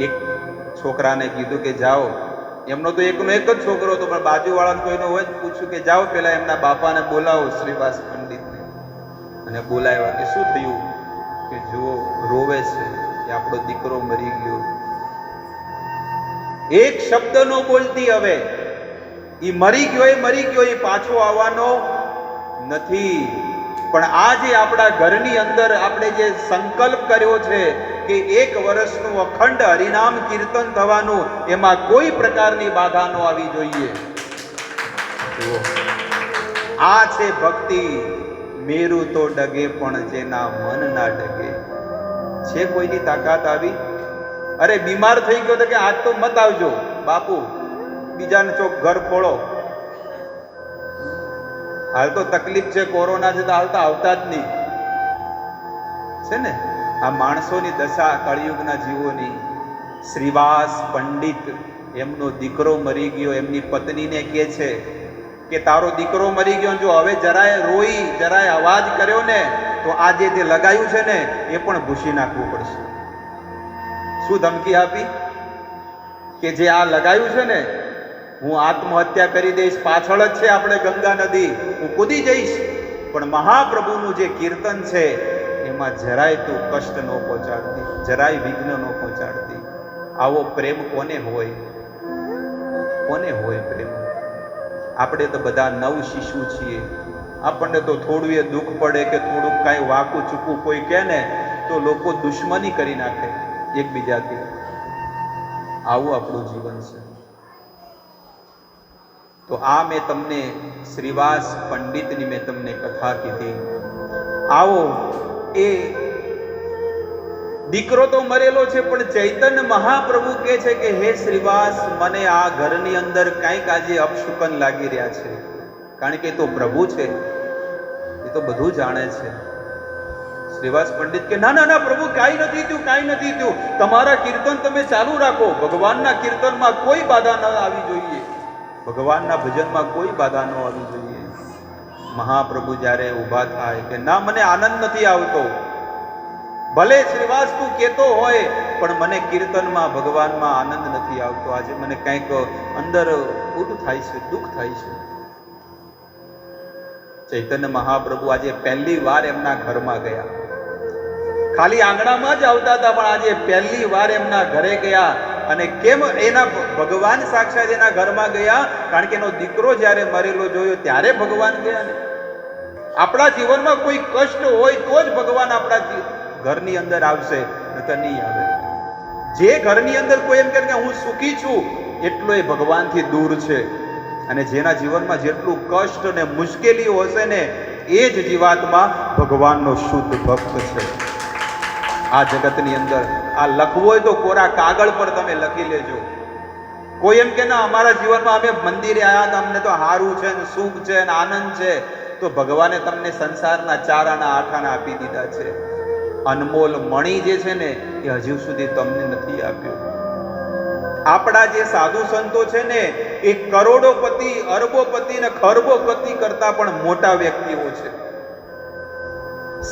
Speaker 1: એક છોકરાને કીધું કે જાઓ, એમનો તો એકનો એક જ છોકરો હતો, પણ બાજુવાળાને કોઈનો હોય પૂછ્યું કે જાઓ પેલા એમના બાપાને બોલાવો, શ્રીવાસ પંડિતને. અને બોલાવ્યા. કે શું થયું? કે જો રોવે છે કે આપણો દીકરો મરી ગયો. એક શબ્દ નો બોલતી. હવે એ મરી ગયો, એ પાછો આવવાનો નથી. પણ આ જે આપણા ઘરની અંદર આપણે જે સંકલ્પ કર્યો છે કે 1 વર્ષનું અખંડ હરિનામ કીર્તન થવાનું, એમાં કોઈ પ્રકારની બાધા ન આવી જોઈએ. જુઓ, આ છે ભક્તિ. મેરુ તો ડગે પણ જેના મન ના ડગે. છે કોઈની તાકાત આવી? અરે બીમાર થઈ ગયો તો કે આજ તો મત આવજો બાપુ, બીજાને ચોક ઘર ખોળો. હાલ તો તકલીફ છે, કોરોના છે, તો હાલ તો આવતા જ નહીં છે ને. આ માણસોની દશા, કળિયુગના જીવોની. શ્રીવાસ પંડિત, એમનો દીકરો મરી ગયો, એમની પત્નીને કહે છે કે તારો દીકરો મરી ગયો, જો હવે જરાય રોઈ, જરાય અવાજ કર્યો ને તો આ જે તે લગાયું છે ને એ પણ ભૂસી નાખવું પડશે. શું ધમકી આપી? કે જે આ લગાયું છે ને હું આત્મહત્યા કરી દઈશ, પાછળ જ છે આપણે ગંગા નદી, હું કૂદી જઈશ, પણ મહાપ્રભુનું જે કીર્તન છે એમાં જરાય તું કષ્ટ ન પહોંચાડતી, જરાય વિઘ્ન ન પહોંચાડતી. આવો પ્રેમ કોને હોય? કોને હોય પ્રેમ? આપણે તો બધા નવ શિશુ છીએ. આપણને તો થોડું એ દુઃખ પડે કે થોડુંક કાંઈ વાકું ચૂકું કોઈ કહે ને તો લોકો દુશ્મની કરી નાખે એકબીજાથી. આવું આપણું જીવન છે. તો આ મેં તમને શ્રીવાસ પંડિતની મેં તમને કથા કીધી. આવો, એ દીકરો તો મરેલો છે, પણ ચૈતન્ય મહાપ્રભુ કહે છે કે હે શ્રીવાસ, મને આ ઘરની અંદર કંઈક આજે અપશુકન લાગી રહ્યા છે. કારણ કે એ તો પ્રભુ છે, એ તો બધું જાણે છે. શ્રીવાસ પંડિત કે ના ના ના પ્રભુ, કાંઈ નથી થયું, કાંઈ નથી થયું. તમારા કીર્તન તમે ચાલુ રાખો. ભગવાનના કીર્તનમાં કોઈ બાધા ન આવી જોઈએ, ભગવાનના ભજનમાં કોઈ બાધા ન આવી જોઈએ. મહાપ્રભુ જ્યારે ઊભા થાય કે ના, મને આનંદ નથી આવતો. ભલે શ્રીવાસ તું કહેતો હોય, પણ મને કીર્તનમાં ભગવાનમાં આનંદ નથી આવતો. આજે મને કંઈક અંદર ઉઠ થાય છે, દુઃખ થાય છે. ચૈતન્ય મહાપ્રભુ આજે પહેલી વાર એમના ઘરમાં ગયા. ખાલી આંગણામાં જ આવતા હતા, પણ આજે પહેલી વાર એમના ઘરે ગયા. અને કેમ? એના ભગવાન સાક્ષાત એના ઘરમાં ગયા, કારણ કે એનો દીકરો જ્યારે મરેલો જોયો ત્યારે ભગવાન ગયા ને. આપણા જીવનમાં કોઈ કષ્ટ હોય તો જ ભગવાન આપણા ઘરની અંદર આવશે, નહીતર નહીં આવે. જે ઘરની અંદર કોઈ એમ કહે કે હું સુખી છું, એટલો એ ભગવાનથી દૂર છે. અને જેના જીવનમાં જેટલું કષ્ટ અને મુશ્કેલીઓ હશે ને, એ જ જીવાત્મા ભગવાનનો શુદ્ધ ભક્ત છે. આ જગતની અંદર આ લખવું હોય તો કોરા કાગળ પર તમે લખી લેજો. કોઈ એમ કે ના અમારા જીવનમાં અમે મંદિરે આવ્યા હતા, અમને તો સારું છે ને સુખ છે ને આનંદ છે, તો ભગવાને તમને સંસારના 4 આના 8 આના આપી દીધા છે. અનમોલ મણી જે છે ને એ હજુ સુધી તમને નથી આપ્યો. આપણા જે સાધુ સંતો છે ને એ કરોડોપતિ, અરબોપતિ ને ખરબોપતિ કરતા પણ મોટા વ્યક્તિઓ છે.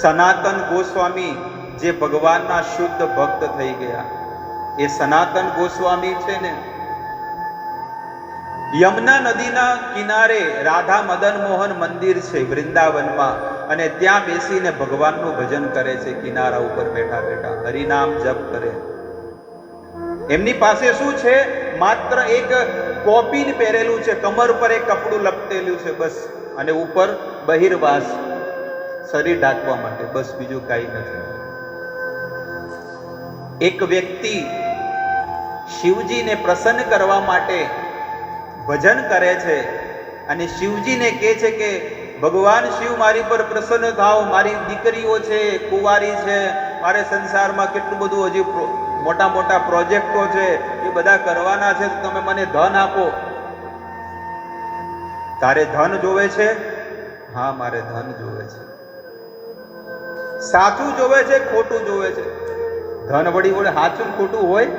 Speaker 1: સનાતન ગોસ્વામી જે ભગવાનના શુદ્ધ ભક્ત થઈ ગયા, એ સનાતન ગોસ્વામી છે ને, યમુના નદીના કિનારે રાધા મદન મોહન મંદિર છે વૃંદાવનમાં, અને ત્યાં બેસીને ભગવાનનું ભજન કરે છે. કિનારા ઉપર બેઠા બેઠા હરિનામ જપ કરે. એમની પાસે શું છે? માત્ર એક કોપીન પહેરેલું છે, કમર પર એક કપડું લપટેલું છે બસ, અને ઉપર બહિર્વાસ, શરીર ઢાંકવા માટે, બસ, બીજું કાંઈ નથી. એક વ્યક્તિ શિવજીને પ્રસન્ન કરવા માટે ભજન કરે છે અને શિવજીને કહે છે કે ભગવાન શિવ મારી પર પ્રસન્ન થાઓ, મારી દીકરીઓ છે, કુંવારી છે, મારે સંસારમાં કેટલું બધું હજી મોટા મોટા પ્રોજેક્ટો છે, એ બધા કરવાના છે, તો તમે મને ધન આપો. તારે ધન જોવે છે? હા, મારે ધન જોવે છે. સાચું જોવે છે, ખોટું જોવે છે? ધન વળી વડે સાચું ખોટું હોય?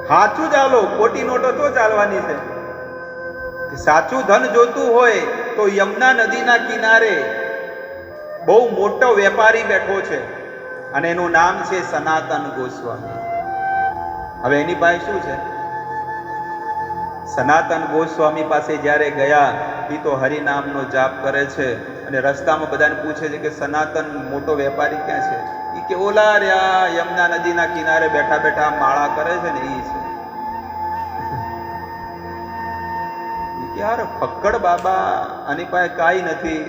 Speaker 1: સાચું ચાલો, ખોટી નોટો તો ચાલવાની છે. સાચું ધન જોતું હોય તો યમુના નદીના કિનારે બહુ મોટો વેપારી બેઠો છે અને એનું નામ છે સનાતન ગોસ્વામી. હવે એની પાસે શું છે? સનાતન ગોસ્વામી પાસે જ્યારે ગયા, એ તો હરિનામનો જાપ કરે છે અને રસ્તામાં બધાને પૂછે છે કે સનાતન મોટો વેપારી ક્યાં છે? એ કે ઓલા રહ્યા યમુના નદીના કિનારે બેઠા બેઠા માળા કરે છે ને, એ છે. યાર ફક્કડ બાબા, આની પાસે કાંઈ નથી,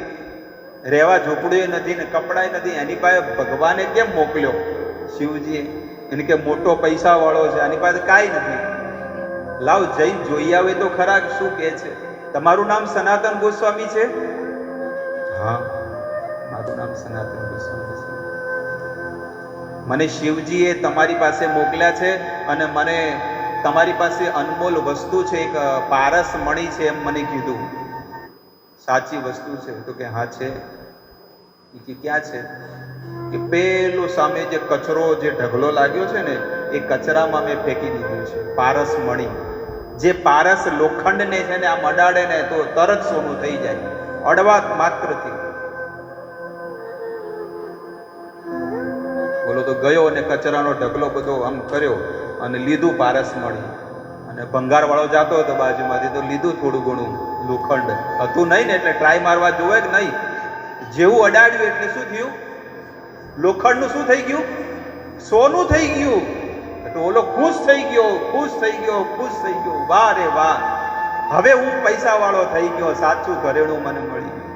Speaker 1: રહેવા ઝૂંપડું નથી ને કપડાય નથી, એની પાસે ભગવાને કેમ મોકલ્યો? શિવજી એને કે મોટો પૈસા વાળો છે, આની પાસે કાંઈ નથી, લાવ જઈને જોઈ આવે તો ખરા શું કહે છે. તમારું નામ સનાતન ગોસ્વામી છે? હા, મારું નામ સનાતન ગોસ્વામી છે. મને શિવજીએ તમારી પાસે મોકલ્યા છે અને મને તમારી પાસે અનમોલ વસ્તુ છે, એક પારસ મણી છે એમ મને કીધું. સાચી વસ્તુ છે? તો કે હા છે. કે ક્યાં છે? કે પેલો સામે જે કચરો જે ઢગલો લાગ્યો છે ને એ કચરામાં મેં ફેંકી દીધું છે પારસ મણી. જે પારસ લોખંડને છે ને આમ અડાડે ને તો તરત સોનું થઈ જાય, અડવાત માત્રથી. બોલો તો ગયો અને કચરાનો ઢગલો બધો આમ કર્યો અને લીધું પારસ મણી. અને ભંગાર વાળો જાતો હતો બાજુમાંથી તો લીધું થોડું ઘણું લોખંડ હતું નહીં ને એટલે ટ્રાય મારવા જોવે કે નહીં. જેવું અડાડ્યું એટલે શું થયું? લોખંડનું શું થઈ ગયું? સોનું થઈ ગયું. એટલે ઓલો ખુશ થઈ ગયો, ખુશ થઈ ગયો, ખુશ થઈ ગયો. વાહ રે વાહ, હવે હું પૈસા વાળો થઈ ગયો, સાચું ઘરેણું મને મળી ગયું.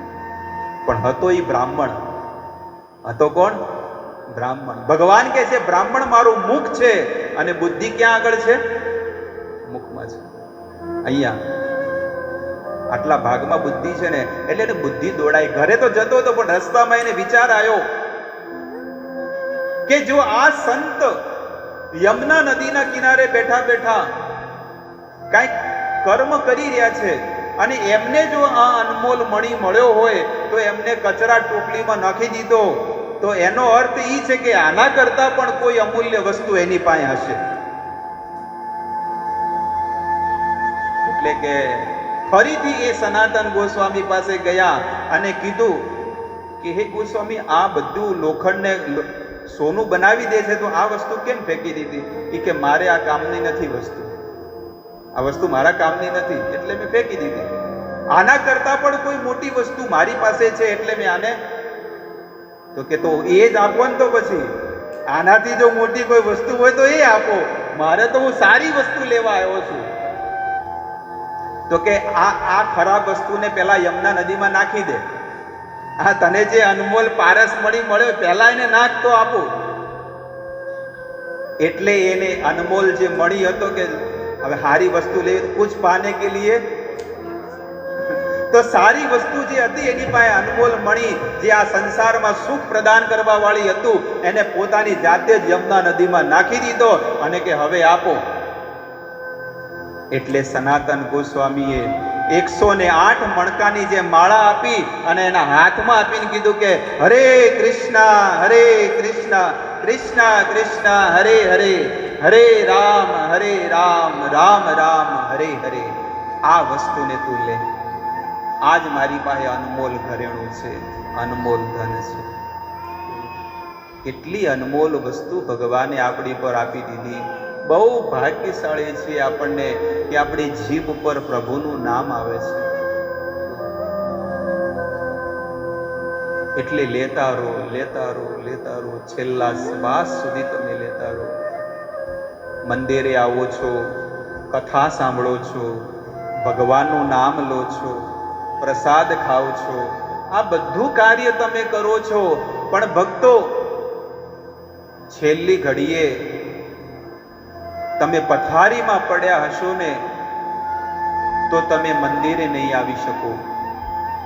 Speaker 1: પણ હતો એ બ્રાહ્મણ. હતો કોણ? બ્રાહ્મણ. ભગવાન કહે છે બ્રાહ્મણ મારું મુખ છે અને બુદ્ધિ ક્યાં આગળ છે? મુખમાં છે. અહીંયા આટલા ભાગમાં બુદ્ધિ છે ને એટલે એને બુદ્ધિ દોડાઈ. ઘરે તો જતો હતો પણ રસ્તામાં એને વિચાર આવ્યો કે જો આ સંત યમુના નદીના કિનારે બેઠા બેઠા કઈક કર્મ કરી રહ્યા છે અને એમને જો આ અનમોલ મણી મળ્યો હોય તો એમને કચરા ટોપલીમાં નાખી દીધો, તો એનો અર્થ એ છે કે આના કરતા પણ કોઈ અમૂલ્ય વસ્તુ એની પાસે હશે. એટલે કે ફરીથી એ સનાતન ગોસ્વામી પાસે ગયા અને કીધું કે હે ગોસ્વામી, આ બધું લોખંડને સોનું બનાવી દે છે તો આ વસ્તુ કેમ ફેંકી દીધી? એ કે મારે આ કામની નથી વસ્તુ, આ વસ્તુ મારા કામની નથી એટલે મેં ફેંકી દીધી. આના કરતા પણ કોઈ મોટી વસ્તુ મારી પાસે છે એટલે મેં આને. તો કે તો એ જ આપો ને. તો પછી આનાથી જો મોટી કોઈ વસ્તુ હોય તો એ આપો, મારે તો હું સારી વસ્તુ લેવા આવ્યો છું. તો કે આ ખરાબ વસ્તુને પેલા યમુના નદીમાં નાખી દે. આ તને જે અનમોલ પારસ મણી મળ્યો પહેલા એને નાખ તો આપો. એટલે એને અનમોલ જે મણી હતો કે હવે સારી વસ્તુ લે, કુછ પાને કે લીએ, તો સારી વસ્તુ જે હતી એની પાસે અનમોલ મણી જે આ સંસારમાં સુખ પ્રદાન કરવા વાળી હતું એને પોતાની જાતે જ યમુના નદીમાં નાખી દીધો અને કે હવે આપો. એટલે સનાતન ગોસ્વામીએ 108 મણકાની જે માળા આપી અને એના હાથમાં આપીને કીધું કે હરે કૃષ્ણ કૃષ્ણ કૃષ્ણ હરે હરે, હરે રામ રામ રામ હરે હરે. આ વસ્તુને તું લે, આજ મારી પાસે અનમોલ ઘરેણું છે, અનમોલ ધન છે. કેટલી અનમોલ વસ્તુ ભગવાને આપણી પર આપી દીધી. બહુ ભાગ્યશાળી છે આપણને કે આપણી જીભ ઉપર પ્રભુનું નામ આવે છે. એટલે લેતા રહો, લેતા રહો, લેતા રહો, છેલ્લા શ્વાસ સુધી તમે લેતા રહો. મંદિરે આવો છો, કથા સાંભળો છો, ભગવાનનું નામ લો છો, પ્રસાદ ખાઓ છો, આ બધું કાર્ય તમે કરો છો. પણ ભક્તો, છેલ્લી ઘડીએ તમે પથારીમાં પડ્યા હશો ને તો તમે મંદિરે નહીં આવી શકો.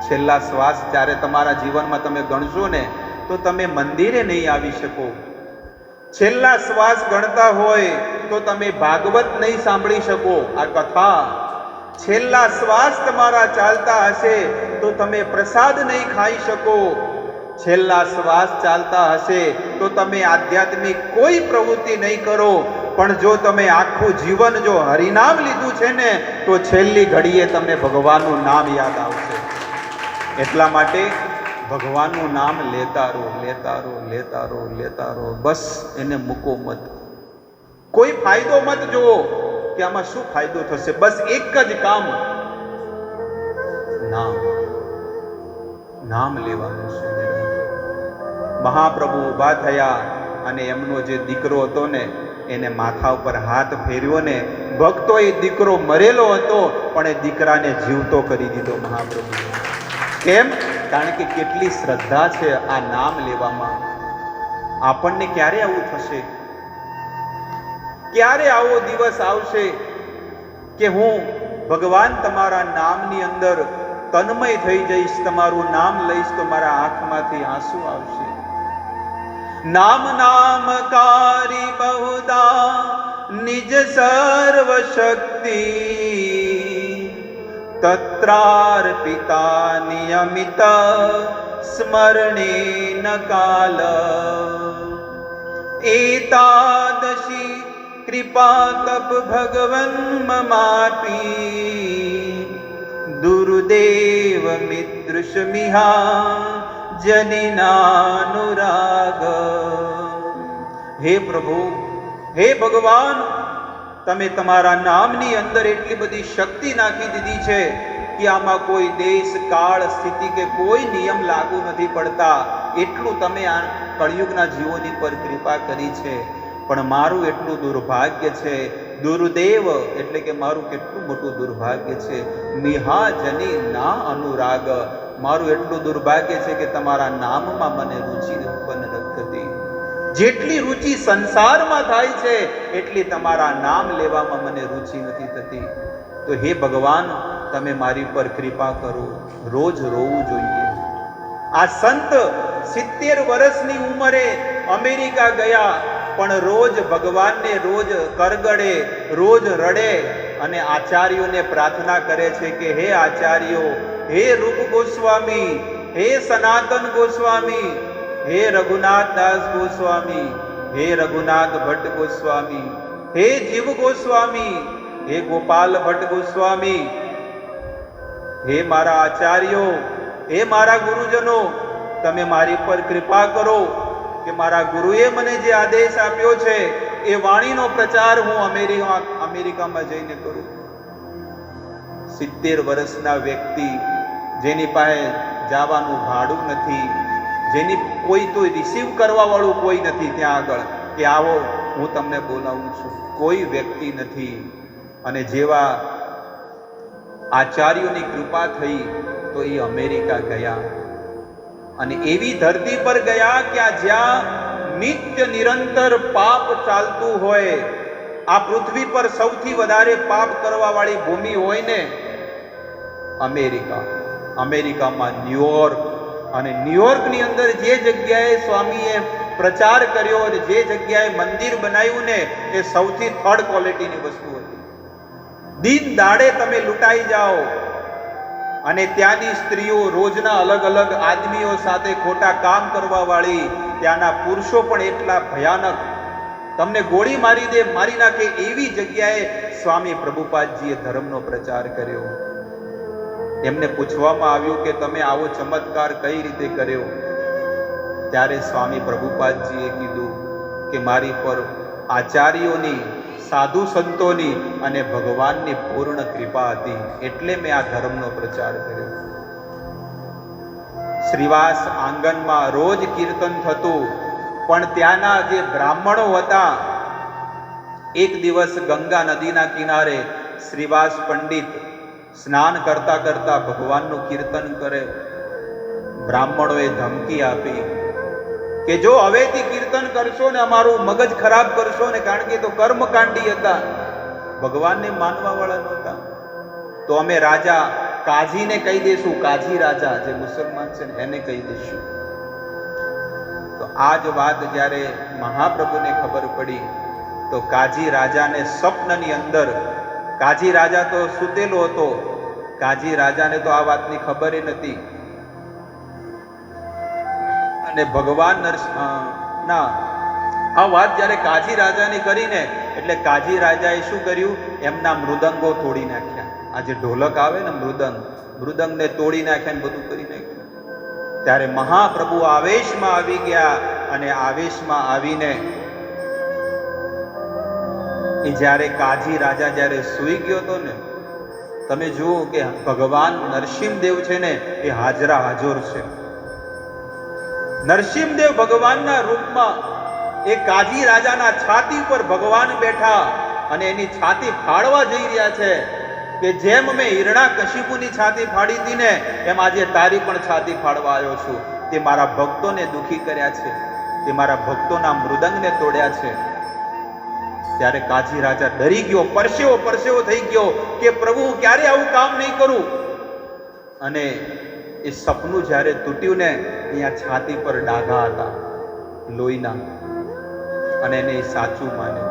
Speaker 1: છેલ્લા શ્વાસ જ્યારે તમારા જીવનમાં તમે ગણશો ને તો તમે મંદિરે નહીં આવી શકો. છેલ્લા શ્વાસ ગણતા હોય તો તમે ભાગવત નહીં સાંભળી શકો, આ કથા. છેલ્લા શ્વાસ તમારા ચાલતા હશે તો તમે પ્રસાદ નહીં ખાઈ શકો. છેલ્લા શ્વાસ ચાલતા હશે તો તમે આધ્યાત્મિક કોઈ પ્રવૃત્તિ નહીં કરો. પણ જો તમે આખું જીવન જો હરિનામ લીધું છે ને તો છેલ્લી ઘડીએ તમને ભગવાનનું નામ યાદ આવશે. એટલા માટે ભગવાનનું નામ લેતા રહો, લેતા રહો, લેતા રહો, લેતા રહો. બસ એને મૂકો મત. કોઈ ફાયદો મત જુઓ કે આમાં શું ફાયદો થશે. બસ એક જ કામ, નામ, નામ લેવાનું છે. મહાપ્રભુ ઊભા થયા અને એમનો જે દીકરો હતો ને એને માથા ઉપર હાથ ફેર્યો ને ભક્તો એ દીકરો મરેલો હતો પણ એ દીકરાને જીવતો કરી દીધો મહાપ્રભુ. કેમ? કારણ કે કેટલી શ્રદ્ધા છે આ નામ લેવામાં. આપણને ક્યારે આવું થશે? ક્યારે આવો દિવસ આવશે કે હું ભગવાન તમારા નામની અંદર તન્મય થઈ જઈશ, તમારું નામ લઈશ તો મારા આંખમાંથી આંસુ આવશે. નામ નામકારી બહુદા નિજ સર્વ શક્તિ, તત્રાર્પિતા નિયમિત સ્મરણે ન કાલ. એતાદશી કૃપા તપ ભગવન મમાપી, દુર્દેવ મિત્રશમિહા જનિનાનુરાગ. હે પ્રભુ, હે ભગવાન, તમે તમારા નામની અંદર એટલી બધી શક્તિ નાખી દીધી છે કે આમાં કોઈ દેશ કાળ સ્થિતિ કે કોઈ નિયમ લાગુ નથી પડતા. એટલું તમે આ કળિયુગના જીવોની પર કૃપા કરી છે. પણ મારું એટલું દુર્ભાગ્ય છે, દુર્દેવ એટલે કે મારું કેટલું મોટું દુર્ભાગ્ય છે. મિહા જની ના અનુરાગ, મારું એટલું દુર્ભાગ્ય છે કે તમારા નામમાં મને રુચિ ઉત્પન્ન નથી થતી. જેટલી રુચિ સંસારમાં થાય છે એટલી તમારા નામ લેવામાં મને રુચિ નથી થતી. તો હે ભગવાન, તમે મારી પર કૃપા કરો. રોજ રોવું જોઈએ. આ સંત 70 વર્ષની ઉંમરે અમેરિકા ગયા, પણ રોજ ભગવાનને રોજ કરગડે, રોજ રડે અને આચાર્યોને પ્રાર્થના કરે છે કે હે આચાર્યો, હે રૂપ ગોસ્વામી, હે સનાતન ગોસ્વામી, હે રઘુનાથ દાસ ગોસ્વામી, હે રઘુનાથ ભટ્ટ ગોસ્વામી, હે જીવ ગોસ્વામી, હે ગોપાલ ભટ્ટ ગોસ્વામી, હે મારા આચાર્યો, હે મારા ગુરુજનો, તમે મારી પર કૃપા કરો કે મારા ગુરુએ મને જે આદેશ આપ્યો છે એ વાણીનો પ્રચાર હું અમેરિકામાં જઈને કરું. 70 વર્ષના વ્યક્તિ, જેની પાસે જવાનું ભાડું નથી, જેની કોઈ તો રિસીવ કરવા વાળું કોઈ નથી ત્યાં આગળ કે આવો હું તમને બોલાવું છું, કોઈ વ્યક્તિ નથી. અને જેવા આચાર્યોની કૃપા થઈ તો એ અમેરિકા ગયા અને એવી ધરતી પર ગયા કે જ્યાં નિત્ય નિરંતર પાપ ચાલતું હોય. આ પૃથ્વી પર સૌથી વધારે પાપ કરવા વાળી ભૂમિ હોય ને અમેરિકા. અમેરિકામાં ન્યુયોર્ક, અને ન્યુયોર્કની અંદર જે જગ્યાએ સ્વામીએ પ્રચાર કર્યો અને જે જગ્યાએ મંદિર બનાવ્યું ને એ સૌથી થર્ડ ક્વોલિટીની વસ્તુ હતી. દિન દાડે તમે લૂંટાઈ જાઓ અને ત્યાંની સ્ત્રીઓ રોજના અલગ અલગ આદમીઓ સાથે ખોટા કામ કરવા વાળી, ત્યાંના પુરુષો પણ એટલા ભયાનક, તમને ગોળી મારી નાખે એવી જગ્યાએ સ્વામી પ્રભુપાદજીએ ધર્મનો પ્રચાર કર્યો. એમને પૂછવામાં આવ્યું કે તમે આવો ચમત્કાર કઈ રીતે કર્યો? ત્યારે સ્વામી પ્રભુપાદજીએ કીધું કે મારી પર આચાર્યોની, સાધુ સંતોની અને ભગવાનની પૂર્ણ કૃપા હતી, એટલે મેં આ ધર્મનો પ્રચાર કર્યો. શ્રીવાસ આંગણમાં રોજ કીર્તન થતું, પણ ત્યાંના જે બ્રાહ્મણો હતા, એક દિવસ ગંગા નદીના કિનારે શ્રીવાસ પંડિત સ્નાન કરતા કરતા ભગવાનનું કીર્તન કરે. બ્રાહ્મણોએ ધમકી આપી કે જો હવેથી કીર્તન કરશો ને અમારું મગજ ખરાબ કરશો ને, કારણ કે તો કર્મકાંડી હતા, ભગવાનને માનવા વાળા નહોતા, તો અમે રાજા કાજીને કહી દઈશું, કાજી રાજા જે મુસલમાન છે ને એને કહી દઈશું. તો આ જ વાત જ્યારે મહાપ્રભુને ખબર પડી તો કાજી રાજાને સ્વપ્નની અંદર, કાજી રાજા તો સૂતેલો હતો, કાજી રાજાને તો આ વાતની ખબર નથી. અને ભગવાન ના આ વાત જ્યારે કાજી રાજાને કરીને, એટલે કાજી રાજાએ શું કર્યું, એમના મૃદંગો તોડી નાખ્યા. આ જે ઢોલક આવે ને મૃદંગને તોડી નાખ્યા ને બધું કરી નાખ્યું. ત્યારે મહાપ્રભુ આવેશમાં આવી ગયા અને આવેશમાં આવીને એ જ્યારે કાજી રાજા જ્યારે સૂઈ ગયો હતો ને, તમે જુઓ કે ભગવાન નરસિંહદેવ છે ને એ હાજરા હાજર છે. નરસિંહદેવ ભગવાનના રૂપમાં એ કાજી રાજાના છાતી ઉપર ભગવાન બેઠા અને એની છાતી ફાડવા જઈ રહ્યા છે કે જેમ મેં હિરણ્યકશિપુની છાતી ફાડી હતી ને, એમ આજે તારી પણ છાતી ફાડવા આવ્યો છું. તે મારા ભક્તોને દુખી કર્યા છે, તે મારા ભક્તોના મૃદંગને તોડ્યા છે. ત્યારે કાજી રાજા ડરી ગયો, પરસેવો થઈ ગયો કે પ્રભુ ક્યારે આવું કામ નહીં કરું. અને એ સપનું જ્યારે તૂટ્યું ને, અહીંયા છાતી પર ડાઘા હતા લોહીના, અને એને એ સાચું માન્યું.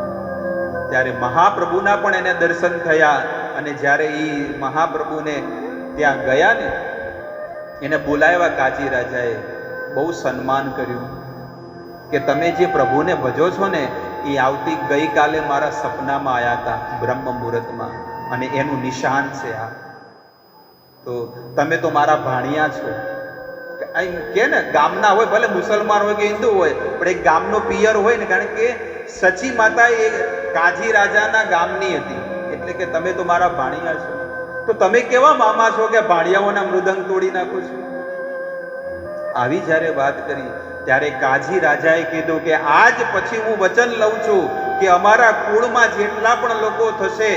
Speaker 1: ત્યારે મહાપ્રભુના પણ એને દર્શન થયા. અને જ્યારે એ મહાપ્રભુને ત્યાં ગયા ને, એને બોલાવ્યા કાજી રાજાએ, બહુ સન્માન કર્યું કે તમે જે પ્રભુને ભજો છો ને, એ ગઈકાલે મારા સપનામાં આવ્યા હતા બ્રહ્મ મુહૂર્તમાં, અને એનું નિશાન છે આ. તો તમે તો મારા ભાણિયા છો. કે ને ગામના હોય, ભલે મુસલમાન હોય કે હિન્દુ હોય, પણ એક ગામનો પિયર હોય ને, કારણ કે સચી માતા એ કાજી રાજાના ગામની હતી, એટલે કે તમે તો મારા ભાણિયા છો. તો તમે કેવા મામા છો કે ભાણિયાઓના મૃદંગ તોડી નાખો છો? આવી જ્યારે વાત કરી ત્યારે કાજી રાજાએ કીધું કે આજ પછી હું વચન લઉં છું કે અમારા કુળમાં જેટલા પણ લોકો થશે,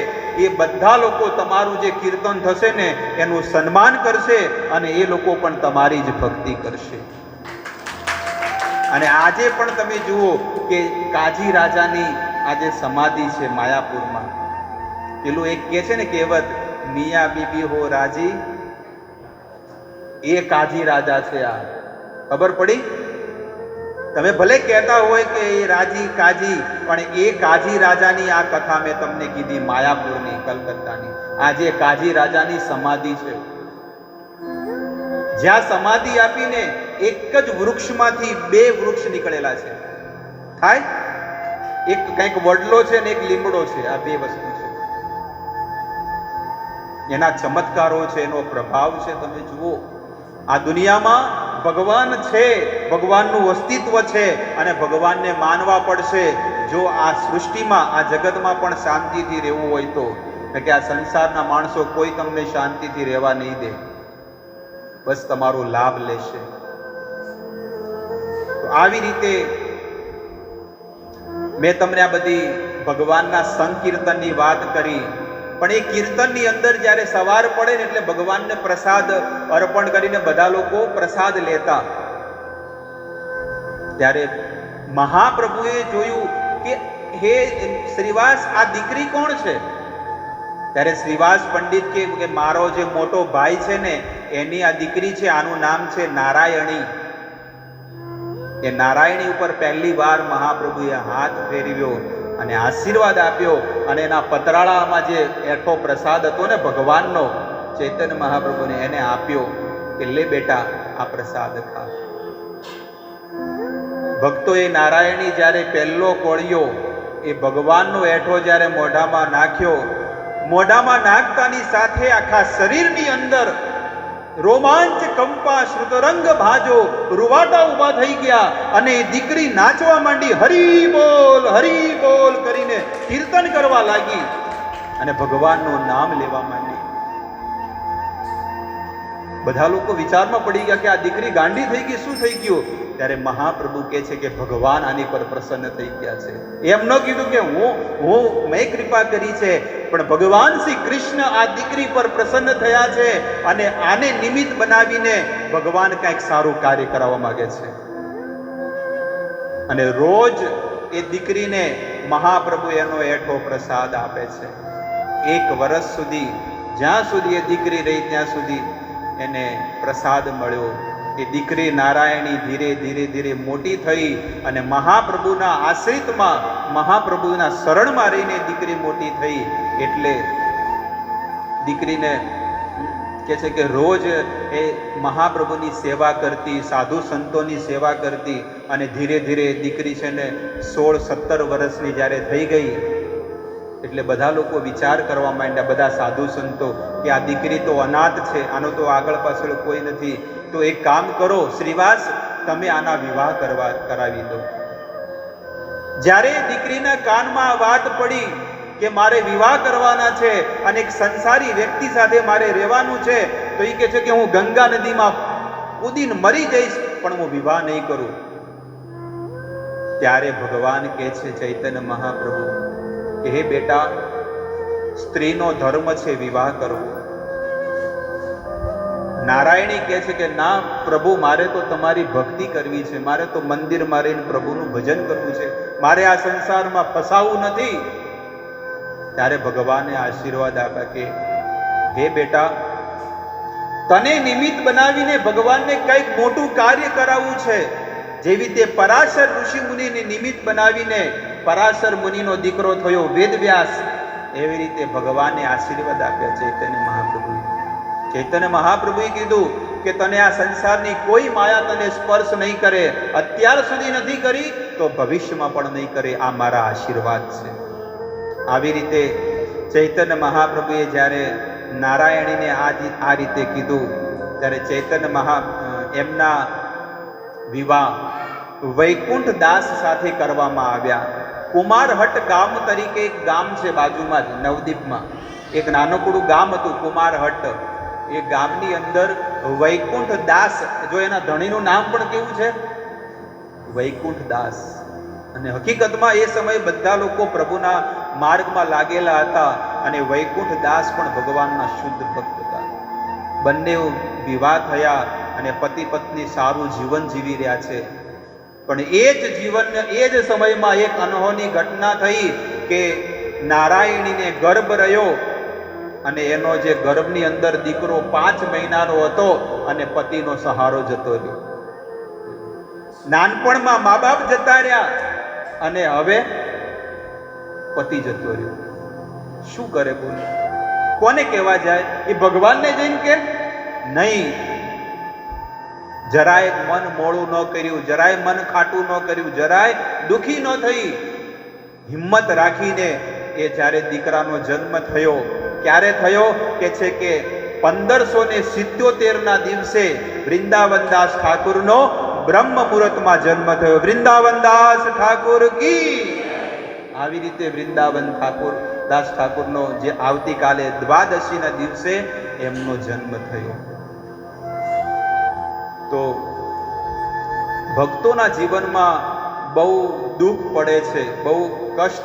Speaker 1: એ બધા લોકો તમારું જે કીર્તન થશે ને એનું સન્માન કરશે, અને એ લોકો પણ તમારી જ ભક્તિ કરશે. અને આજે પણ તમે જુઓ કે કાજી રાજાની આજે સમાધિ છે માયાપુરમાં. પેલું એક કહે છે ને કહેવત, મિયા બીબી હો રાજી, એ કાજી રાજા છે. આ ખબર પડી? તમે ભલે કહેતા હોય કે એ રાજી કાજી, પણ એ કાજી રાજાની આ કથા મેં તમને કીધી, માયાપુરની, કલકત્તાની. આજે કાજી રાજાની સમાધિ છે, જ્યાં સમાધિ આપીને એક જ વૃક્ષમાંથી 2 વૃક્ષ નીકળેલા છે. થાય એક કંઈક વડલો છે ને એક લીમડો છે. આ 2 વસ્તુ છે. એના ચમત્કારો છે, એનો પ્રભાવ છે. તમે જુઓ, આ દુનિયામાં ભગવાન છે, ભગવાનનું અસ્તિત્વ છે, અને ભગવાનને માનવા પડશે જો આ સૃષ્ટિમાં, આ જગતમાં પણ શાંતિથી રહેવું હોય તો. કે આ સંસારના માણસો કોઈ તમને શાંતિથી રહેવા નહીં દે, બસ તમારો લાભ લેશે. તો આવી રીતે મેં તમને આ બધી ભગવાનના સંકીર્તનની વાત કરી. પણ એ કીર્તનની અંદર જ્યારે સવાર પડે ને, એટલે ભગવાનને પ્રસાદ અર્પણ કરીને બધા લોકો પ્રસાદ લેતા. ત્યારે મહાપ્રભુએ જોયું કે હે શ્રીવાસ, આ દીકરી કોણ છે? ત્યારે શ્રીવાસ પંડિત કે મારો જે મોટો ભાઈ છે ને, એની આ દીકરી છે, આનું નામ છે નારાયણી. એ નારાયણી ઉપર પહેલી વાર મહાપ્રભુએ હાથ ફેરવ્યો અને આશીર્વાદ આપ્યો. અને એના પતરાળામાં જે એઠો પ્રસાદ હતો ને ભગવાનનો, ચૈતન્ય મહાપ્રભુને, એને આપ્યો કે લે બેટા, આ પ્રસાદ ખા. ભક્તોએ નારાયણી જ્યારે પહેલો કોળિયો એ ભગવાનનો એઠો જ્યારે મોઢામાં નાખ્યો, મોઢામાં નાખતાની સાથે આખા શરીરની અંદર રોમાંચ કંપા, શ્રુતરંગ ભાજો, રૂવાટા ઉભા થઈ ગયા. અને એ દીકરી નાચવા માંડી, હરી બોલ કરીને કીર્તન કરવા લાગી અને ભગવાનનું નામ લેવા માંડી. બધા લોકો વિચારમાં પડી ગયા કે આ દીકરી ગાંડી થઈ ગઈ, શું થઈ ગયું? ત્યારે મહાપ્રભુ કહે છે કે ભગવાન આની પર પ્રસન્ન થઈ ગયા છે. એમ ન કીધું કે મેં કૃપા કરી છે, પણ ભગવાન શ્રી કૃષ્ણ આ દીકરી પર પ્રસન્ન થયા છે, અને આને નિમિત્ત બનાવીને ભગવાન કંઈક સારું કાર્ય કરવા માંગે છે. અને રોજ એ દીકરીને મહાપ્રભુ એનો એઠો પ્રસાદ આપે છે. 1 વર્ષ સુધી, જ્યાં સુધી એ દીકરી રહી ત્યાં સુધી એને પ્રસાદ મળ્યો. એ દીકરી નારાયણી ધીરે મોટી થઈ અને મહાપ્રભુના આશ્રિતમાં, મહાપ્રભુના શરણમાં રહીને દીકરી મોટી થઈ. એટલે દીકરીને કહે છે કે રોજ એ મહાપ્રભુની સેવા કરતી, સાધુ સંતોની સેવા કરતી. અને ધીરે દીકરી છે ને 16-17 વર્ષની જ્યારે થઈ ગઈ, એટલે બધા લોકો વિચાર કરવા માંડ્યા, બધા સાધુ સંતો, કે આ દીકરી તો અનાથ છે, આનો તો આગળ પાછળ કોઈ નથી. તો એક કામ કરો શ્રીવાસ, તમે આના વિવાહ કરાવી દો. જ્યારે દીકરીના કાનમાં આ વાત પડી કે મારે વિવાહ કરવાના છે અને એક સંસારી વ્યક્તિ સાથે મારે રહેવાનું છે, તો એ કહે છે કે હું ગંગા નદીમાં કૂદીને મરી જઈશ, પણ હું વિવાહ નહીં કરું. ત્યારે ભગવાન કહે છે, ચૈતન્ય મહાપ્રભુ કે હે બેટા, સ્ત્રીનો ધર્મ છે વિવાહ કરવો. નારાયણી કહે છે કે ના પ્રભુ, મારે તો તમારી ભક્તિ કરવી છે, મારે તો મંદિરમાં રહીને પ્રભુનું ભજન કરવું છે, મારે આ સંસારમાં ફસાવું નથી. ત્યારે ભગવાને આશીર્વાદ આપ્યા કે હે બેટા, તને નિમિત્ત બનાવીને ભગવાનને કંઈક મોટું કાર્ય કરાવવું છે. જેવી રીતે પરાશર ઋષિ મુનિને નિમિત્ત બનાવીને પરાશર મુનિનો દીકરો થયો વેદવ્યાસ, એવી રીતે ભગવાને આશીર્વાદ આપ્યા ચૈતન્ય મહાપ્રભુએ. ચૈતન્ય મહાપ્રભુએ કીધું કે તને આ સંસારની કોઈ માયા તને સ્પર્શ નહીં કરે, અત્યાર સુધી નથી કરી તો ભવિષ્યમાં પણ નહીં કરે, આ મારા આશીર્વાદ છે. આવી રીતે ચૈતન્ય મહાપ્રભુએ જ્યારે નારાયણીને આ રીતે કીધું, ત્યારે ચૈતન્ય એમના વિવાહ વૈકુંઠ દાસ સાથે કરવામાં આવ્યા. કુમારહટ ગામ તરીકે એક ગામ છે બાજુમાં જ નવદીપમાં, એક નાનકડું ગામ હતું કુમારહટ. એ ગામની અંદર વૈકુંઠ દાસ, જો એના ધણીનું નામ પણ કેવું છે, વૈકુંઠ દાસ. અને હકીકતમાં એ સમયે બધા લોકો પ્રભુના માર્ગમાં લાગેલા હતા અને વૈકુંઠ દાસ પણ ભગવાનના શુદ્ધ ભક્ત હતા. બંને વિવાહ થયા અને પતિ પત્ની સારું જીવન જીવી રહ્યા છે. પણ એ જ સમયમાં એક અનહોની ઘટના થઈ કે નારાયણીને ગર્ભ રહ્યો અને એનો જે ગર્ભની અંદર દીકરો 5 મહિનાનો હતો અને પતિનો સહારો જતો રહ્યો. નાનપણમાં મા બાપ જતા રહ્યા અને હવે પતિ જતો રહ્યો. શું કરે બોલો? કોને કહેવા જાય? એ ભગવાનને જઈને કે નહીં. જરાય મન મોડું ન કર્યું, જરાય મન ખાટું ન કર્યું, જરાય દુખી ન થઈ. હિંમત રાખીને એ જ્યારે દીકરાનો જન્મ થયો, ક્યારે થયો કે છે કે 1577 ના દિવસે વૃંદાવનદાસ ઠાકુરનો બ્રહ્મ મુહૂર્તમાં જન્મ થયો. વૃંદાવનદાસ ઠાકુર કી. આવી રીતે વૃંદાવન દાસ ઠાકુરનો જે આવતીકાલે દ્વાદશીના દિવસે એમનો જન્મ થયો. તો ભક્તોના જીવનમાં બહુ દુઃખ પડે છે, બહુ કષ્ટ